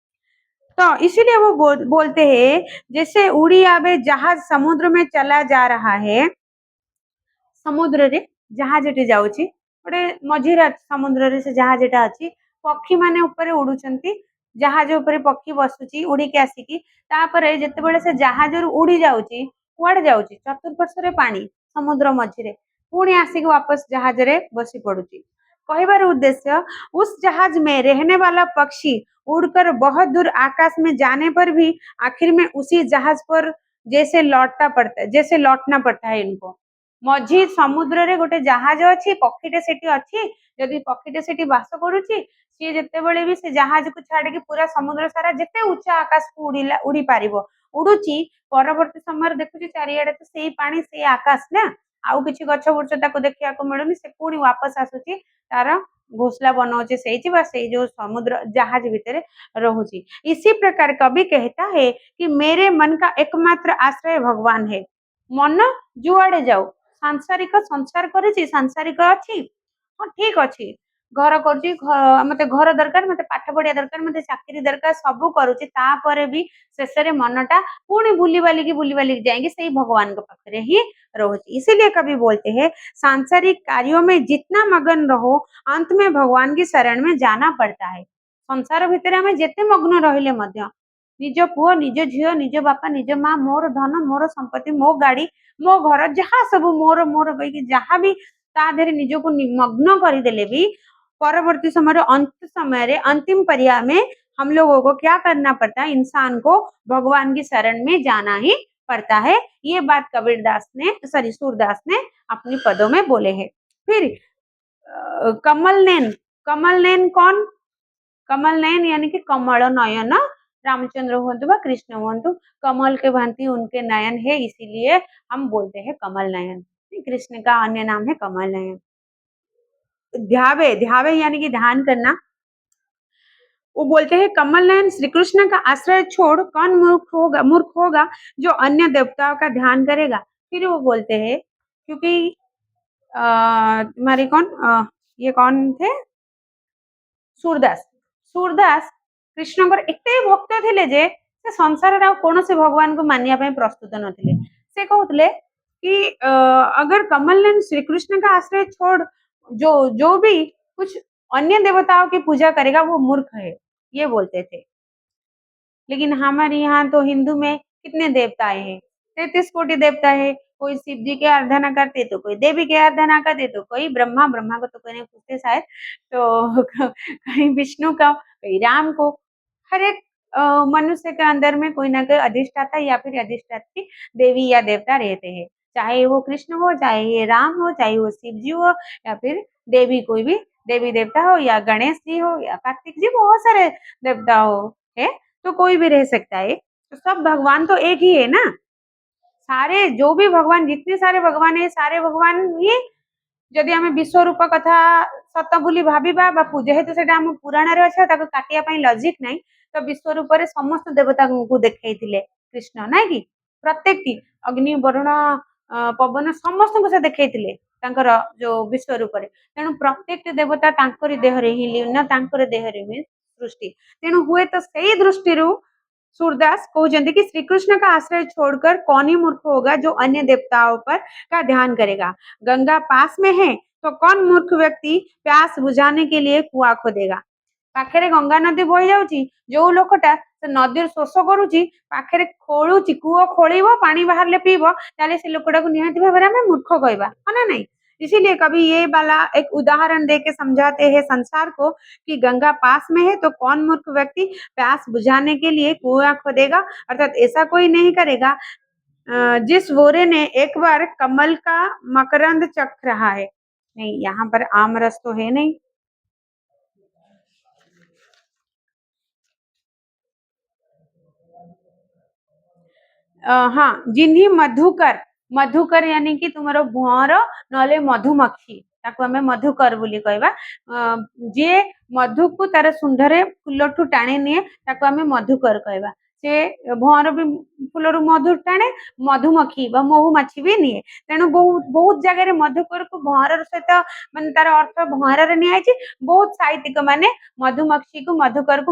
तो इसीलिए वो बोलते हैं, जैसे उड़ी आवे जहाज समुद्र में चला जा रहा है, समुद्र रे जहाजटे जाउची, गोटे मझिरा समुद्र रे से जहाजटा अछि, पक्षी माने ऊपर उडुचंती, जहाज ऊपर पक्षी बसुची उड़ी के आसिकी, तापरे जेतेबेले से जहाज रु उड़ी जाउची, कुआडे जाउची, चतुर्पार्श्व रे पानी, समुद्र मझिरे, पुणी आसिक वापस जहाज रे बसी पड़ुची। कहबार उद्देश्य, उस जहाज में रहने वाला पक्षी उड़कर बहुत दूर आकाश में जाने पर भी आखिर में उसी जहाज पर जैसे लौटना पड़ता है इनको। मझी समुद्र रे गोटे जहाज अछि, पक्षीटे सेठी अछि, यदि पक्षीटे सेठी वास करूची, सी जेतेबेले भी से जहाज को छाड़ के पूरा समुद्र सारा जिते उच्चा आकाश को उड़ी पारिबो उडुची परवर्ती समय देखुची चारिआडे तो सेई पानी सेई आकाश ना आउ किछि गछ बुर्छ ताको देखिया को मिलुनी से पुणी वापस आसुची तार घोसला बनाउची सेई बा सेई जो समुद्र जहाज भितरे रहुची। इसी प्रकार कवि कहता है कि मेरे मन का एकमात्र आश्रय भगवान है। मन जुआड़े जाऊ सांसारिक संसार करिछि सांसारिक अछि हाँ ठीक अछि घर करुछि मते घर दरकार मते पाठ पढ़िया दरकार मते चाकरी दरकार सब करुछि तापरे भी शेषरे मनटा पुणी बुली बाली जाएंगे सही भगवान के पाखरे ही रहुछि। इसीलिए कवि बोलते हैं सांसारिक कार्यों में जितना मगन रहो अंत में भगवान की शरण में जाना पड़ता है। संसार भितर आमे जेते मग्न रहिले मध्य निज पुओ निज झियो निज बापा निज माँ मोर धन मोर संपत्ति मो गाड़ी मो घर जहाँ सब मोर मोर कही जहाँ भी ता देहरे निजको निमग्न करदेले भी परवर्ती समय अंत समय अंतिम पर्याय में हम लोगों को क्या करना पड़ता है इंसान को भगवान की शरण में जाना ही पड़ता है। ये बात कबीरदास ने सूरदास ने अपनी पदों में बोले हैं। फिर कमल नयन कौन कमल नयन यानी कि कमल नयन रामचंद्र हुंतु व कृष्ण हुंतु कमल के भांति उनके नयन है इसीलिए हम बोलते हैं कमल नयन। कृष्ण का अन्य नाम है कमल नयन। ध्यावे ध्यावे यानी कि ध्यान करना वो बोलते हैं कमल नयन श्री कृष्ण का आश्रय छोड़ कौन मूर्ख होगा जो अन्य देवताओं का ध्यान करेगा। फिर वो बोलते हैं क्योंकि तुम्हारी ये कौन थे सूरदास सूरदास कृष्ण एते भक्त थे जे से संसार कौन से भगवान को मानिया प्रस्तुत नथिले से कहते कि अगर कमल नयन श्री कृष्ण का आश्रय छोड़ जो भी कुछ अन्य देवताओं की पूजा करेगा वो मूर्ख है ये बोलते थे। लेकिन हमारे यहाँ तो हिंदू में कितने देवताएं हैं 33 कोटि देवता है। कोई शिव जी की आराधना करते तो कोई देवी की आराधना करते तो कोई ब्रह्मा को तो कोई नहीं पूछते शायद तो कहीं विष्णु का कोई राम को हर एक मनुष्य के अंदर में कोई ना कोई अधिष्ठाता या फिर अधिष्ठात्री देवी या देवता रहते हैं चाहे वो कृष्ण हो चाहे ये राम हो चाहे वो शिव जी हो या फिर देवी कोई भी देवी देवता हो या गणेश जी हो या कार्तिक जी बहुत सारे देवता हो है तो कोई भी रह सकता है। तो सब भगवान तो एक ही है ना सारे जो भी भगवान जितने सारे भगवान है सारे भगवान ही जदि आम विश्वरूप कथा सत बोली भाविबा जेहेतु सेटा आम पुराण रे अछि ताको काटिया पई लॉजिक नहीं तो विश्वरूप रे समस्त देवता को देखैथिले कृष्ण ना कि प्रत्येक अग्नि वरुण पवन समस्त को से देखैथिले तांकर जो विश्वरूप रे तेणु प्रत्येक देवता तांकरी देह रे ही लीन तांकर देह रे ही सृष्टि तेणु हुए तो सही दृष्टि सूरदास कहते कि श्री कृष्ण का आश्रय छोड़कर कौन ही मूर्ख होगा जो अन्य देवताओं पर का ध्यान करेगा। गंगा पास में है तो कौन मूर्ख व्यक्ति प्यास बुझाने के लिए कुआं खोदेगा। पाखे गंगा नदी बही जाऊँगी जो लोकटा नदी शोष करुच्ची पाखे खोलुची कूओ खोल पानी बाहर पीब ताले से लोकटा को निहाती भाव में मूर्ख कहवा है ना नहीं। इसीलिए कभी ये वाला एक उदाहरण दे के समझाते हैं संसार को कि गंगा पास में है तो कौन मूर्ख व्यक्ति प्यास बुझाने के लिए कुआं खोदेगा अर्थात ऐसा कोई नहीं करेगा जिस बोरे ने एक बार कमल का मकरंद चख रहा है। नहीं यहाँ पर आम रस तो है नहीं। हाँ जिन्हीं मधुकर यानी कि तुमर भुअर नले मधुमक्खी ताको हमें मधुकर बोली कहबा जे मधु को तार सुंडरे फुलठू टाणी निए ताको हमें मधुकर कहबा से भुअर भी फुलरू मधु टाणे मधुमक्खी बा महुमाछी भी निए तेणु बहुत बहुत जगह मधुकर को भुअर सहित माने तार अर्थ भुअर रे निया बहुत साहित्यिक माने मधुमक्खी को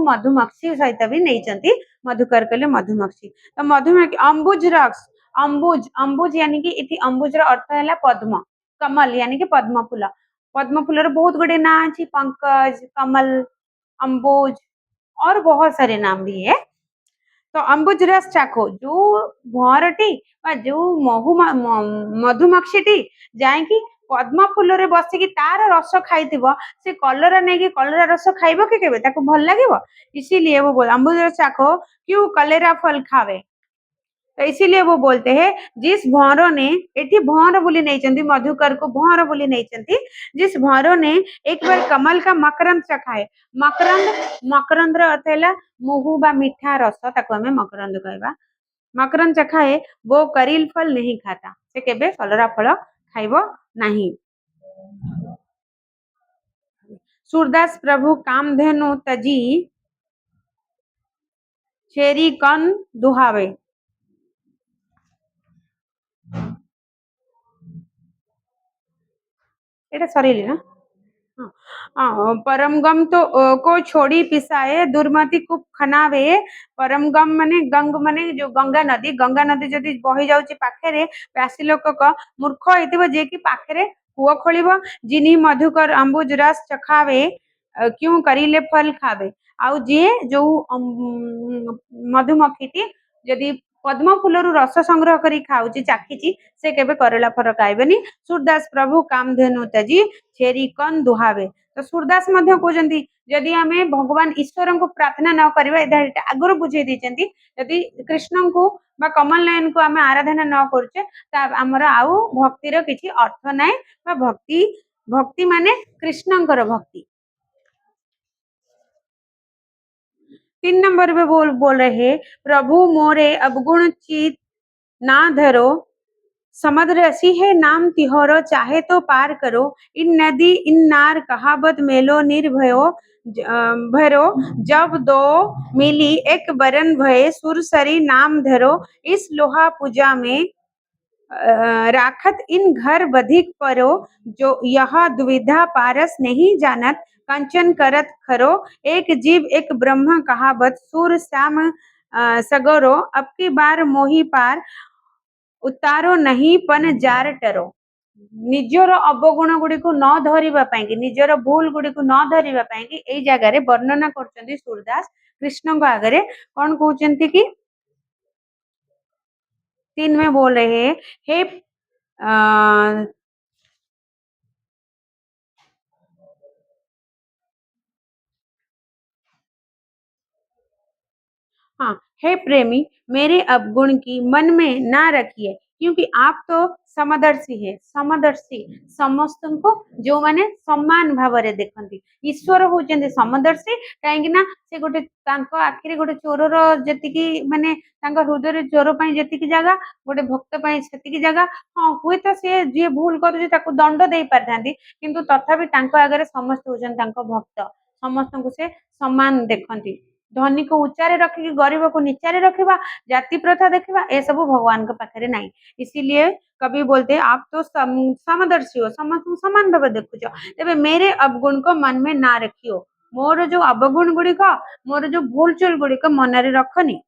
मधुमक्खी सहित भी नहीं मधुकर कहले मधुमक्खी तो मधुमक्खी अम्बुज रक्स अम्बुज यानी कि इति अम्बुज रो अर्थ है पद्म कमल यानी कि पद्म फूल बहुत गुड़े ना अच्छी पंकज कमल अम्बुज और बहुत सारे नाम भी है। तो अम्बुज रस चाखो जो भंवरटी जो मधुमक्षी जाकि पद्म फूल रे बसिकी तार रस खाई से कलरा नहीं कि कलरा रस खाइब कि केबे ताको भल लागिबो इसीलिए वो बोल अम्बुज रस चाखो क्यों कलेरा फल खावे तो इसीलिए वो बोलते हैं जिस भौरों ने एठी भौर बोली नहीं चंदी मधुकर को भौर बोली नहीं चंदी जिस भौरों ने एक बार कमल का मकरंद चखाए मकरंद अर्थ है मुहु बा मीठा रस ताको हमें मकरंद कहबा मकरंद चखाए वो करील फल नहीं खाता से केबे कलरा फल खाइबो नहीं। सूरदास प्रभु कामधेनु तजी छेरी कन दुहावे एटा सरीली ना परमगम तो को छोड़ी पिसाए दुर्मति को खनावे परमगम माने गंग माने जो गंगा नदी जदि बही जाउची पाखरे प्यासी लोक को मूर्ख हेतिबो जे कि पाखरे कुओ खोलिबो जिनी मधुकर अंबुज रस चखावे क्यों करिले फल खावे आउ जे जो मधुमक्खीटी जदि पद्म फूलरु रस संग्रह करी खाउची चाखीची से केबे करेला फल खाइबेनी। सूरदास प्रभु कामधेनु तजी छेरी कन दुहावे तो सूरदास मध्य कहते जदि आम भगवान ईश्वर को प्रार्थना न करवा आगुरी बुझे देती यदि कृष्ण को बा कमल नयन को आम आराधना न करुचे आमर आउ भक्तिर किसी अर्थ ना भक्ति भक्ति माने कृष्णकर भक्ति। 3 नंबर पे बोल रहे प्रभु मोरे अवगुण चित ना धरो समुद्र रसी है नाम तिहोरो चाहे तो पार करो इन नदी इन नार कहावत मेलो निर्भयो भरो जब दो मिली एक बरन भय सुरसरी नाम धरो इस लोहा पूजा में राखत इन घर बधिक परो जो यह दुविधा पारस नहीं जानत कंचन करत खरो एक जीव एक ब्रह्म कहावत सूर श्याम सगरो अब की बार मोही पार उतारो नहीं पन जार टरो निजर अवगुण गुड़ी को न धरिबा पाएंगे निजर भूल गुड़ी को न धरिबा पाएंगे एई जगह वर्णना करचंदी सूरदास कृष्ण को आगे कौन कहते कि 3 में बोल रहे हैं हे हाँ हे प्रेमी मेरे अवगुण की मन में ना रखिए क्योंकि आप तो समदर्शी है समदर्शी समस्त को जो माने समान भाव में देखती ईश्वर होचंदी समदर्शी कहीं से गोटे आखिरी गोटे चोरर जी माने हृदय चोर जी जगह गोटे भक्त से जगह हाँ हुए तो सी जी भूल कर दंड दे पारि था किंतु तथापि आगे समस्त होचंदी भक्त समस्त को से समान देखती धनी को उच्चारे रखिकी गरीब को नीचारे रखा जाति प्रथा देखा ए सब भगवान के पाखे नहीं इसीलिए कवि बोलते आप तो समदर्शी हो समस्त समान भाव देखुच तेरे मेरे अवगुण को मन में ना रखियो मोर जो अवगुण गुड़िक मोर जो भूल चूल गुड़िक मनरे रखनी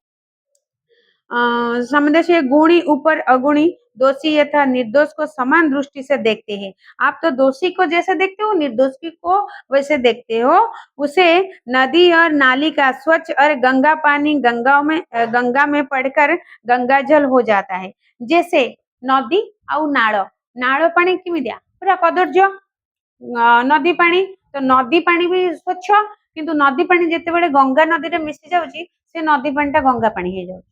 समझे से गुणी ऊपर अगुणी दोषी यथा निर्दोष को समान दृष्टि से देखते हैं आप तो दोषी को जैसे देखते हो निर्दोष को वैसे देखते हो उसे नदी और नाली का स्वच्छ और गंगा पानी गंगा में पड़कर गंगा जल हो जाता है जैसे नदी आउ नाल नाल पानी किमिदिया पूरा कदर्य नदी पानी तो नदी पानी भी स्वच्छ किंतु नदी पानी जिते गंगा नदी रे मिसी जाउची से नदी पानी गंगा पानी हो जाउची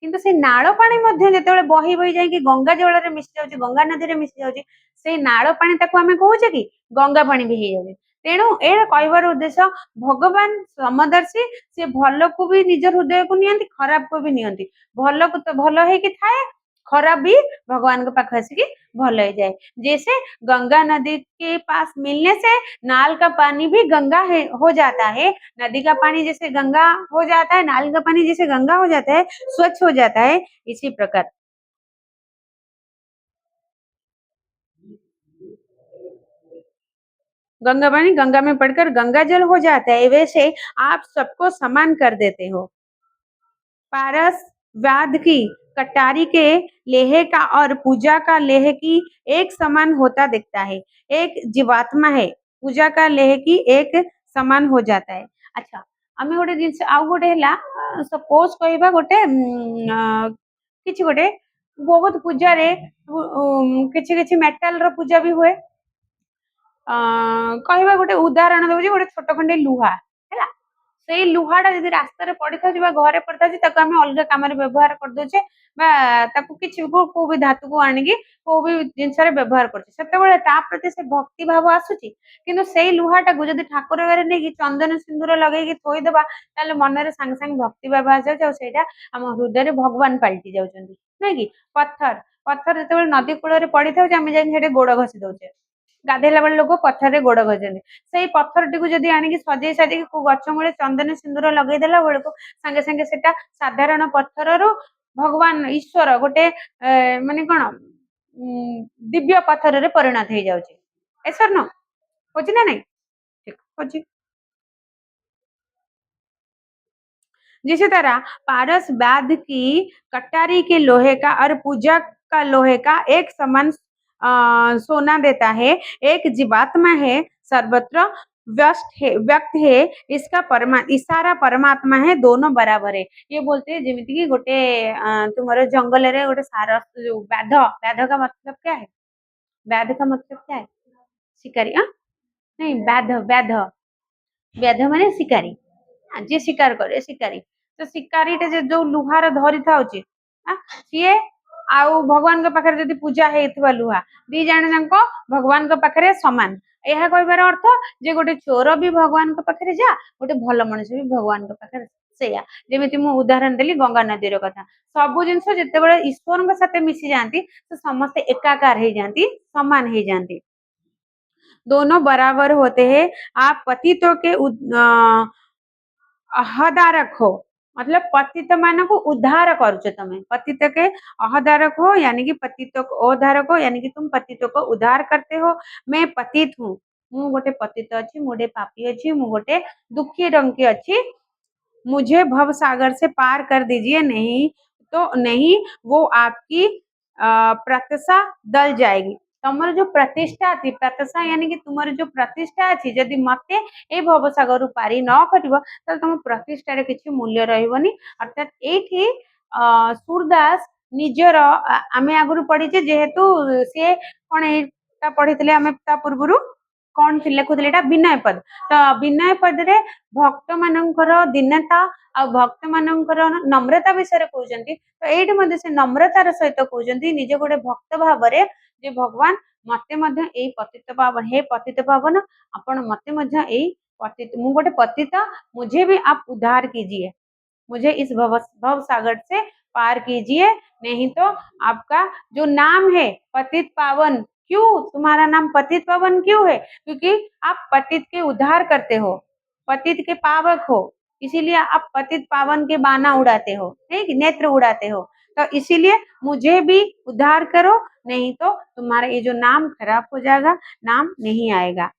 किंतु से नाल पानी मध्य जेतेबेले बही बही जाइए गंगा जल रे मिसी जाउची गंगा नदी रे मिसी जाउची से नाल पानी ताको आमे कहूचे कि गंगा पानी भी हे जाउची तेणु ए कहबार उद्देश्य भगवान समदर्शी से भल को भी निज हृदय को नियंती खराब को भी नियंती भल को तो भल है कि थाए खराब भी भगवान के पास आसिकी भल हो जाए जैसे गंगा नदी के पास मिलने से नाल का पानी भी गंगा हो जाता है नदी का पानी जैसे गंगा हो जाता है नाल का पानी जैसे गंगा हो जाता है स्वच्छ हो जाता है इसी प्रकार गंगा पानी गंगा में पड़कर गंगा जल हो जाता है वैसे आप सबको समान कर देते हो पारस वाद की कटारी के लेहे का और पूजा का लेह की एक समान होता दिखता है एक जीवात्मा है पूजा का लेह की एक समान हो जाता है अच्छा आम गोटे जिन आउ गोटे है सपोज कहवा गोटे किसी गोटे बहुत पूजा रे किसी किसी मेटाल रो पूजा भी हुए कहवा गोटे उदाहरण दउची गोटे छोट खंडे लुहा है ସେଇ ଲୁହାଟା ଯଦି ରାସ୍ତାରେ ପଡିଥାଉଛି ବା ଘରେ ପଡିଥାଉଛି ତାକୁ ଆମେ ଅଲଗା କାମରେ ବ୍ୟବହାର କରିଦଉଛେ ବା ତାକୁ କିଛି କୋଉ ବି ଧାତୁକୁ ଆଣିକି କୋଉ ବି ଜିନିଷରେ ବ୍ୟବହାର କରୁଛେ, ସେତେବେଳେ ତା ପ୍ରତି ସେ ଭକ୍ତି ଭାବ ଆସୁଛି। କିନ୍ତୁ ସେଇ ଲୁହାଟାକୁ ଯଦି ଠାକୁର ଘରେ ନେଇକି ଚନ୍ଦନ ସିନ୍ଦୁର ଲଗେଇକି ଥୋଇଦବା ତାହେଲେ ମନରେ ସାଙ୍ଗେ ସାଙ୍ଗେ ଭକ୍ତି ଭାବ ଆସିଯାଉଛି ଆଉ ସେଇଟା ଆମ ହୃଦୟରେ ଭଗବାନ ପାଲଟି ଯାଉଛନ୍ତି, ନାଇଁ କି? ପଥର ପଥର ଯେତେବେଳେ ନଦୀ କୂଳରେ ପଡିଥାଉଛି ଆମେ ଯାଇକି ସେଠି ଗୋଡ ଘଷି ଦଉଛେ, ଗାଧେଇଲା ବେଳେ ଲୋକ ପଥରରେ ଗୋଡ ଘଷନ୍ତି। ସେଇ ପଥରଟିକୁ ଯଦି ଆଣିକି ସଜେଇ ସାଜେଇକି କୋଉ ଗଛ ମୂଳେ ଚନ୍ଦନ ସିନ୍ଦୁର ଲଗେଇ ଦେଲା ବେଳକୁ ସାଙ୍ଗେ ସାଙ୍ଗେ ସେଟା ସାଧାରଣ ପଥରରୁ ଭଗବାନ ଈଶ୍ୱର ଗୋଟେ ମାନେ କଣ ଦିବ୍ୟ ପଥରରେ ପରିଣତ ହେଇଯାଉଛି। ଏସର ନ ହଉଛି ନା ନାଇଁ? ठीक हଉଛି। जिसी तरह पारस बाध की कटारी के लोहे का और पूजा का लोहे का एक समान सोना देता है। एक जीवात्मा है, सर्वत्र व्यक्त है, इसका इशारा परमात्मा है, दोनों बराबर है। ये बोलते हैं जेमिति कि गोटे तुम्हारे जंगल रे गोटे सारस जो व्याध, व्याध का मतलब क्या है? व्याध का मतलब क्या है? शिकारी। नहीं, व्याध व्याध व्याध माने शिकारी। जे शिकार करे शिकारी, तो शिकारीटे जे जो लुहार धरी थाउची सीए आउ भगवान के पाखरे जदि पूजा हेइथबा लुहा दी जाने जांक भगवान के पाखरे समान। यह कहबार अर्थ जे गोटे चोर भी भगवान के पाखरे जा, गोटे भल मनुष्य भी भगवान के पाखरे सेया। जेमिति मु उदाहरण देली गंगा नदी रो कथा, सब जिंस जेतेबेले ईश्वर के साथे मिसी जांती तो समस्त एकाकार हो जाती, समान हो जाती, दोनों बराबर होते हैं। आप पतितों के अहदारक हो, मतलब पतित मान को उद्धार करुच, तमें पतित के अहदारक हो यानी कि पतित को अवधारक हो यानी कि तुम पतितों को उद्धार करते हो। मैं पतित हूँ, मु गोटे पतित अच्छी, मुझे पापी अच्छी, मु गोटे दुखी रंग की अच्छी, मुझे भव सागर से पार कर दीजिए, नहीं तो नहीं वो आपकी प्रतिष्ठा दल जाएगी। तमर जो प्रतिष्ठा थी, प्रतिष्ठा यानी कि तुम्हारी जो प्रतिष्ठा अच्छी जदि मते ए भवसागर पारी न करिवो तो तुम प्रतिष्ठार किसी मूल्य रहिबनी। अर्थात एठी सूरदास निजर आमे आगुरु पढ़ीचे जेहेतु से कोन एटा पढ़ितले आमे ता पूर्वरु कौन लेखुले एटा विनय पद, तो विनय पद रे भक्त मानकर दीनता आ भक्त मानकर नम्रता विषय कहउचंती। तो एठी मध्ये से नम्रतार सहित कहउचंती निजे गोटे भक्त भावरे जे भगवान मते मध्ये एई पतित पावन, हे पतित पावन आपण मते मध्ये एई पतित, मु गोटे पतित, मुझे भी आप उद्धार कीजिए, मुझे इस भव सागर से पार कीजिए, नहीं तो आपका जो नाम है पतित पावन, क्यों तुम्हारा नाम पतित पावन क्यों है? क्योंकि आप पतित के उद्धार करते हो, पतित के पावक हो, इसीलिए आप पतित पावन के बाना उड़ाते हो, ठीक, नेत्र उड़ाते हो। तो इसीलिए मुझे भी उद्धार करो, नहीं तो तुम्हारा ये जो नाम खराब हो जाएगा, नाम नहीं आएगा।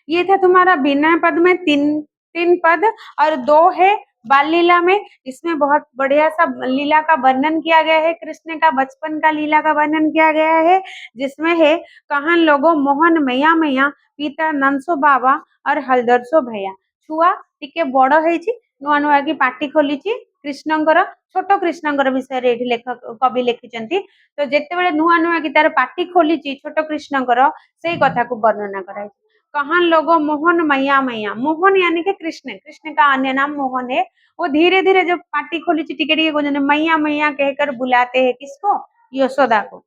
ये था तुम्हारा विनय पद में तीन पद, और दो है बाल लीला में। इसमें बहुत बढ़िया सा लीला का वर्णन किया गया है, कृष्ण का बचपन का लीला का वर्णन किया गया है, जिसमें है कहन लोगो मोहन मैया मैया पिता नंसो बाबा और हलदरसो भैया। छुआ टिके बड़ होइछि, नुआ नुआ की पाटी खोलिछि कृष्णंकर, छोट कृष्णंकर विषय रे एठी लेखक कवि लिखिचंती। तो जेतेबेले नुआ नुआ की तार पाटी खोलिछि छोट कृष्णंकर, सेई कथा को वर्णना कराई। कहन लोगो मोहन मैया मैया, मोहन यानी कि कृष्ण, कृष्ण का अन्य नाम मोहन है। वो धीरे धीरे जब पाटी खोली टिके टिके मैया मैया कहकर बुलाते हैं, किसको? यशोदा को।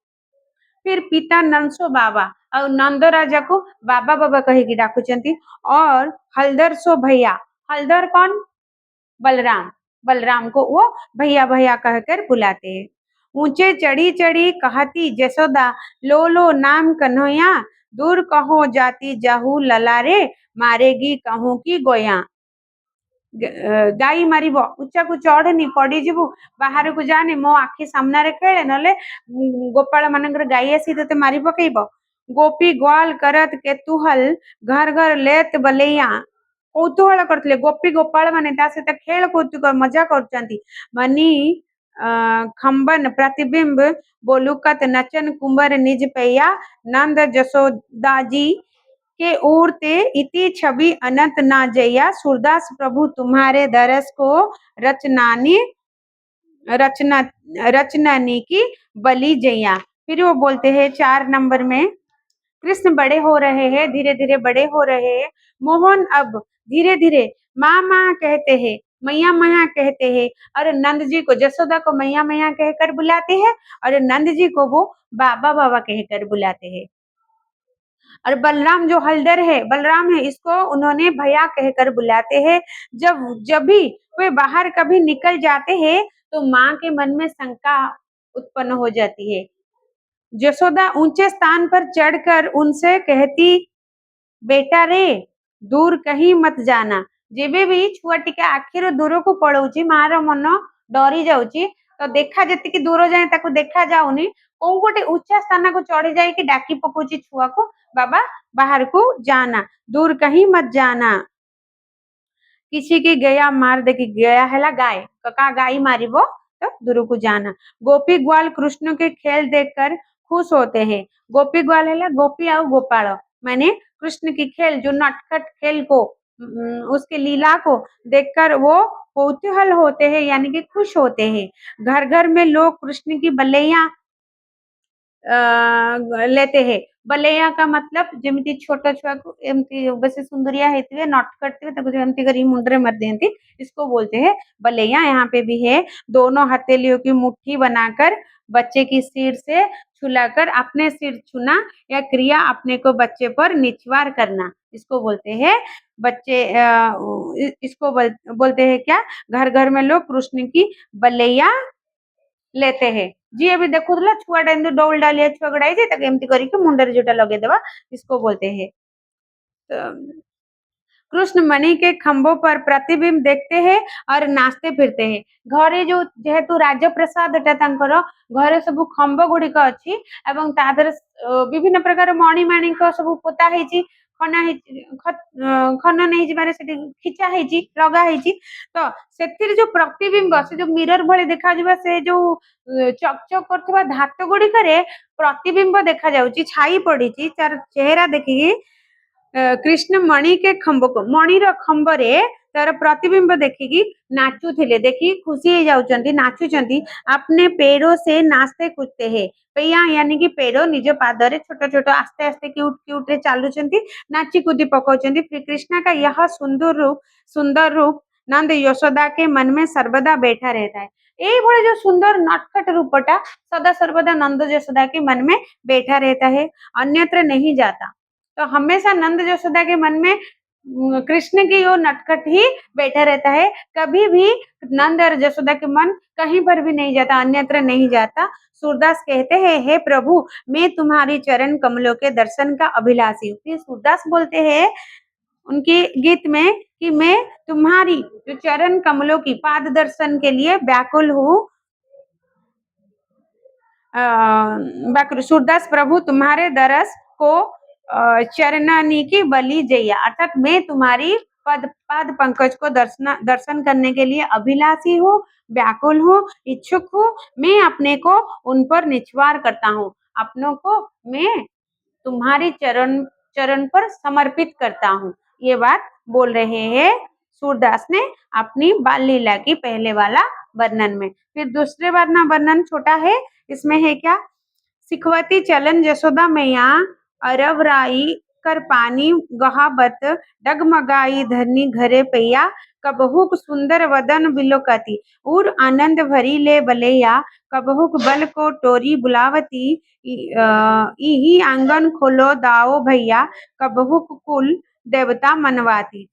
फिर पिता नंसो बाबा और नंद राजा को बाबा बाबा कहे की डाकुचंती, और हलदर सो भैया, हलदर कौन? बलराम, बलराम को वो भैया भैया कहकर बुलाते हैं। ऊंचे चढ़ी चढ़ी कहती जसोदा, लो लो नाम कन्हैया, दूर कहो जाती जाहू ललारे, मारेगी कहूँ की गोया। गाई मारिब, उच्चा को चढ़नी पड़ी जीवु, बाहर को जाने, मो आखि सामने खेले, नले गोपाल मानकर गाई आसी ते मारि पकेइब। गोपी ग्वाल करत केतुहल, घर घर लेत बलैया, कौतूहल करते गोपी गोपाल माने ता सहित खेल कौतुक मजा करचंती। मनी खंबन प्रतिबिंब बोलुकत नचन कुंबर निज पैया, नंद जसोदा जी के उड़ते इति छवि अनंत ना जया, सूरदास प्रभु तुम्हारे दरस को रचनानी रचना रचनानी की बली जया। फिर वो बोलते हैं 4 नंबर में, कृष्ण बड़े हो रहे हैं, धीरे धीरे बड़े हो रहे हैं। मोहन अब धीरे धीरे माँ माँ कहते हैं, मैया मैया कहते हैं, और नंद जी को, जसोदा को मैया मैया कहकर बुलाते हैं, और नंद जी को वो बाबा बाबा कहकर बुलाते हैं। और बलराम जो हलदर है, बलराम है, इसको उन्होंने भैया कहकर बुलाते हैं। जब भी वे बाहर कभी निकल जाते हैं तो माँ के मन में शंका उत्पन्न हो जाती है। जसोदा ऊंचे स्थान पर चढ़कर उनसे कहती, बेटा रे दूर कहीं मत जाना। जेबे भी छुआ टिके आखिर दूरକୁ पळଉଛି ମାର ମନ ଡରି ଯାଉଛି, ତ ଦେଖା ଯେତିକି ଦୂର ଯାଏ ତାକୁ ଦେଖା ଯାଉନି, କୋଉ ଗୋଟେ ଉଚ୍ଚା ସ୍ଥାନକୁ ଚଢି ଯାଇକି ଡାକି ପକଉଛି ଛୁଆକୁ, ବାବା ବାହାରକୁ जाना, दूर कहीं मत जाना। किसी की गया मार दे, कि गया है गाय, का गाय मारिबो तो दूर को जाना। गोपी ग्वाल कृष्ण के खेल देखकर खुश होते हैं। गोपी ग्वाल है गोपी और गोपाल, माने कृष्ण की खेल, जो नटखट खेल को, उसके लीला को देखकर वो कौतूहल होते हैं, यानी कि खुश होते हैं। घर घर में लोग कृष्ण की बलैया लेते हैं। बलैया का मतलब जेमिति छोट छुआ को एमती बेसी सुंदरिया हेतिवे, नटखट थे, ताको एमती करी मुंडरे मार देंती, इसको बोलते हैं बलैया। यहाँ पे भी है, दोनों हथेलियों की मुट्ठी बनाकर बच्चे की सिर से छुलाकर अपने सिर छूना, या क्रिया अपने को बच्चे पर निछवार करना, इसको बोलते हैं बच्चे इसको बोलते हैं क्या, घर घर में लोग कृष्ण की बलैया लेते हैं। जी अभी देखुला छुआटा एमती डौल डालिया छुआ गड़ाई ताके एमती करके मुंडरे जोटा लगे देवा, इसको बोलते हैं। तो कृष्ण मणि के खंभों पर प्रतिबिंब देखते हैं और नाचते फिरते हैं। घरे जो जेहेतु राजप्रसाद घरे सब खंभ गुड़िक अच्छी एवं तादर विभिन्न प्रकार मणि माणिक सब पोता है, खना खनन नहीं खिचा है, लगा है, तो से जो प्रतिबिंब से जो मिरर भले देखा जावा, से जो चकचक करथबा धात गुड़िक प्रतिबिंब देखा जाउची, छाई पड़ी तार चेहरा देखिकी कृष्ण मणि के खंभ को, मणिर खंभरे तार प्रतिबिंब देखिकी नाचुथिले, देखी खुशी हो जाउचंती, नाचुचंती, अपने पैरों से नाचते कूदते हैं। पैया यानी कि पैरों निज पादरे छोट छोट आस्ते आस्ते क्यूट क्यूट रे चालुचंती, नाची कूदी पकाउचंती। श्री कृष्ण का यह सुंदर रूप नंद यशोदा के मन में सर्वदा बैठा रहता है। ये भले जो सुंदर नटखट रूपटा सदा सर्वदा नंद यशोदा के मन में बैठा रहता है, अन्यत्र नहीं जाता। तो हमेशा नंद यशोदा के मन में कृष्ण की वो नटखट ही बैठा रहता है, कभी भी नंद और यशोदा के मन कहीं पर भी नहीं जाता, अन्यत्र नहीं जाता। सूरदास कहते हैं, हे प्रभु मैं तुम्हारी चरण कमलों के दर्शन का अभिलाषी हूँ। सूरदास बोलते हैं उनके गीत में कि मैं तुम्हारी जो चरण कमलों की पाद दर्शन के लिए व्याकुल हूँ। सूरदास प्रभु तुम्हारे दरस को चरणानी की बलि जैया, अर्थात मैं तुम्हारी पाद पंकज को दर्शन करने के लिए अभिलाषी हूँ, व्याकुल हूँ, इच्छुक हूँ। मैं अपने को उन पर निछवार करता हूँ, अपनों को मैं तुम्हारी चरण पर समर्पित करता हूँ। ये बात बोल रहे हैं सूरदास ने अपनी बाल लीला की पहले वाला वर्णन में। फिर दूसरे वाला वर्णन छोटा है, इसमें है क्या, सिखवती चलन जसोदा मैया अरब राई कर पानी गहाबत, डगमगाई धरनी घरे पैया, कबहुक सुंदर वदन बिलोकती, उर आनंद भरी ले बलैया, कबहुक बल को टोरी बुलावती, इही आंगन खोलो दाओ भैया, कबहुक कुल देवता मनवाती।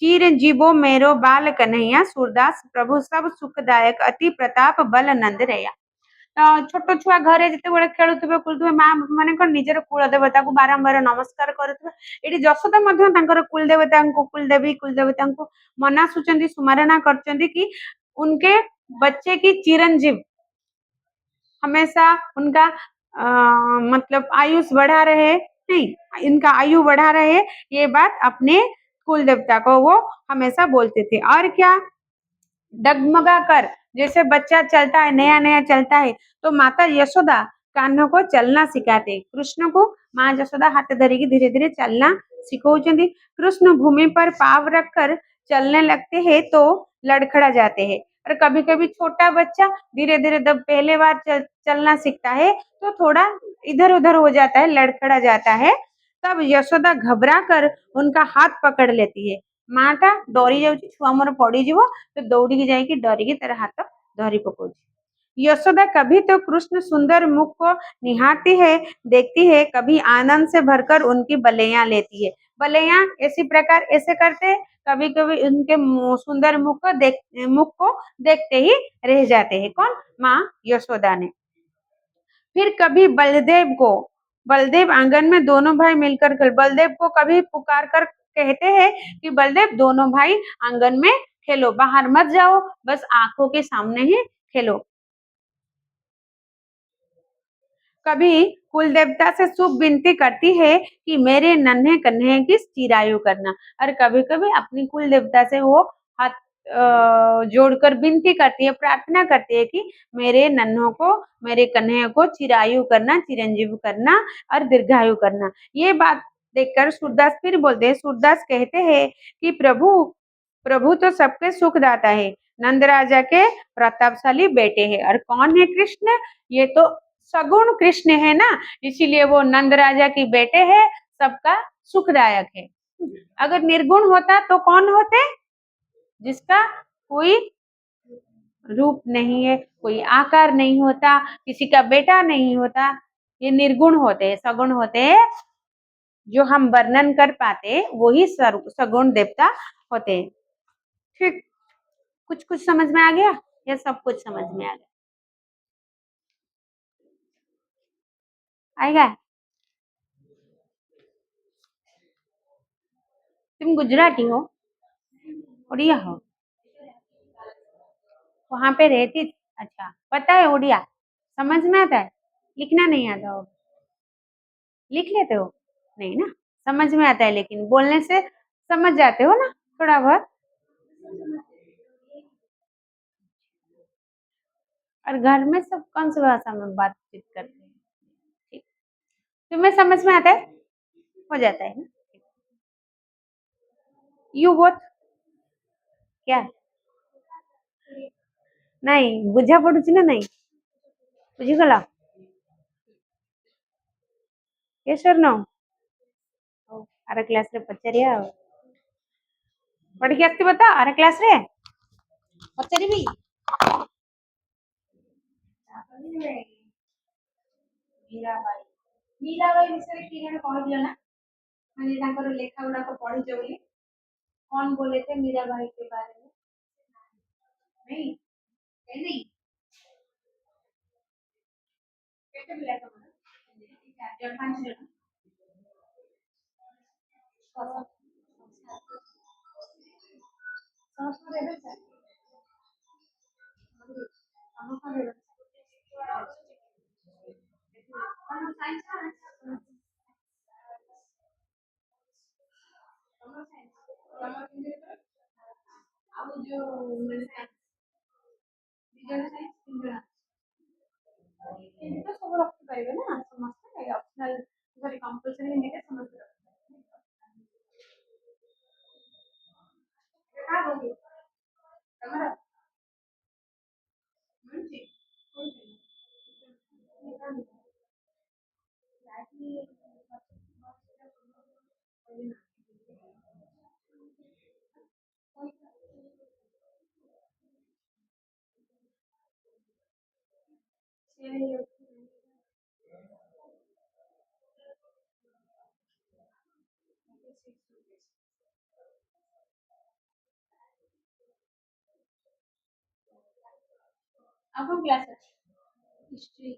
चीर जीवो मेरो बाल कन्हैया, सूरदास प्रभु सब सुखदायक अति प्रताप बल नंद रैया। छोट छुआ घरे जिते खेलुवे कुलुवे माँ माने निजर कुल देवता को बारंबार नमस्कार करुवे। ये जशोदा कुल देवता कुलदेवता मनासुचंती, सुमारणा करचंती कि उनके बच्चे की चिरंजीव हमेशा उनका मतलब आयुष बढ़ा रहे, नहीं इनका आयु बढ़ा रहे, ये बात अपने कुल देवता को वो हमेशा बोलते थे। और क्या, डगमगा कर, जैसे बच्चा चलता है, नया नया चलता है, तो माता यशोदा कान्ह को चलना सिखाते, कृष्ण को माँ यशोदा हाथ धरी की धीरे धीरे चलना सिखाउचंती। कृष्ण भूमि पर पाव रखकर चलने लगते हैं तो लड़खड़ा जाते हैं, और कभी कभी छोटा बच्चा धीरे धीरे जब पहले बार चलना सीखता है तो थोड़ा इधर उधर हो जाता है, लड़खड़ा जाता है। तब यशोदा घबरा कर उनका हाथ पकड़ लेती है। माटा डरी जाऊँची छुआ मोर पड़ीଯିବ तो दौड़िकी जाइकी डरिकी तार हाथ धरी पकଉଛି। यशोदा कभी तो कृष्ण सुंदर मुख को निहारती है, देखती है, कभी आनंद से भरकर उनकी बलैया लेती है। बलैया इसी प्रकार ऐसे करते, कभी कभी उनके सुंदर मुख को देखते ही रह जाते हैं। कौन? माँ यशोदा ने। फिर कभी बलदेव आंगन में दोनों भाई मिलकर बलदेव को कभी पुकार कर कहते हैं कि बलदेव दोनों भाई आंगन में खेलो, बाहर मत जाओ, बस आंखों के सामने ही खेलो। कभी कुल देवता से शुभ विनती करती है कि मेरे नन्हे कन्हे की चिरायु करना, और कभी कभी अपनी कुल देवता से वो हाथ जोड़कर विनती करती है, प्रार्थना करती है कि मेरे नन्हों को, मेरे कन्हैया को चिरायु करना, चिरंजीव करना और दीर्घायु करना। ये बात देखकर सूरदास फिर बोलते हैं, सूरदास कहते हैं कि प्रभु प्रभु तो सबके सुखदाता है, नंद राजा के प्रतापशाली बेटे हैं। और कौन है कृष्ण? ये तो सगुण कृष्ण है ना, इसीलिए वो नंद राजा की बेटे है, सबका सुखदायक है। अगर निर्गुण होता तो कौन होते? जिसका कोई रूप नहीं है, कोई आकार नहीं होता, किसी का बेटा नहीं होता, ये निर्गुण होते हैं। सगुण होते हैं, जो हम वर्णन कर पाते वही सगुण देवता होते हैं। ठीक, कुछ कुछ समझ में आ गया या सब कुछ समझ में आ गया? आएगा? तुम गुजराती हो? उड़िया हो? वहां पे रहती थी? अच्छा, पता है उड़िया? समझ में आता है? लिखना नहीं आता हो? लिख लेते हो? नहीं ना, समझ में आता है, लेकिन बोलने से समझ जाते हो ना थोड़ा बहुत। और घर में सब कौन सी भाषा में बातचीत करते हैं? ठीक, तुम्हें समझ में आता है? हो जाता है ना? यू बोथ क्या? नहीं बुझा पड़ुची ना? नहीं बुझीगला? यस और नो? आर क्लास रे पचारिया पढ़ी आसती बता, आर क्लास रे पचारिबी। मीराबाई, मीराबाई विषय किए कहदियो ना, माने तांकर लेखा गुड़ाक पढ़िଛ बोली। कौन बोले थे मीराबाई के बारे में? नहीं, ये नहीं। कैसे मिला तुम्हारा? जब पांच जन समझ में आ रहा है? ଆଉ ଯୋଉ ଦି ଜଣ ସାଇନ୍ସ, ତିନି ଜଣ ହିନ୍ଦୀ ତ ସବୁ ରଖିପାରିବେ ନା ସମସ୍ତେ, ଅପସନାଲ ସରି କମ୍ପଲସରି ହିନ୍ଦୀରେ ସମସ୍ତେ ରଖିପାରିବେ। କାହା ବହି ତମର ମିଳୁଛି? ଆଉ କୋଉ କ୍ଲାସ୍ ଅଛି? ହିଷ୍ଟ୍ରି।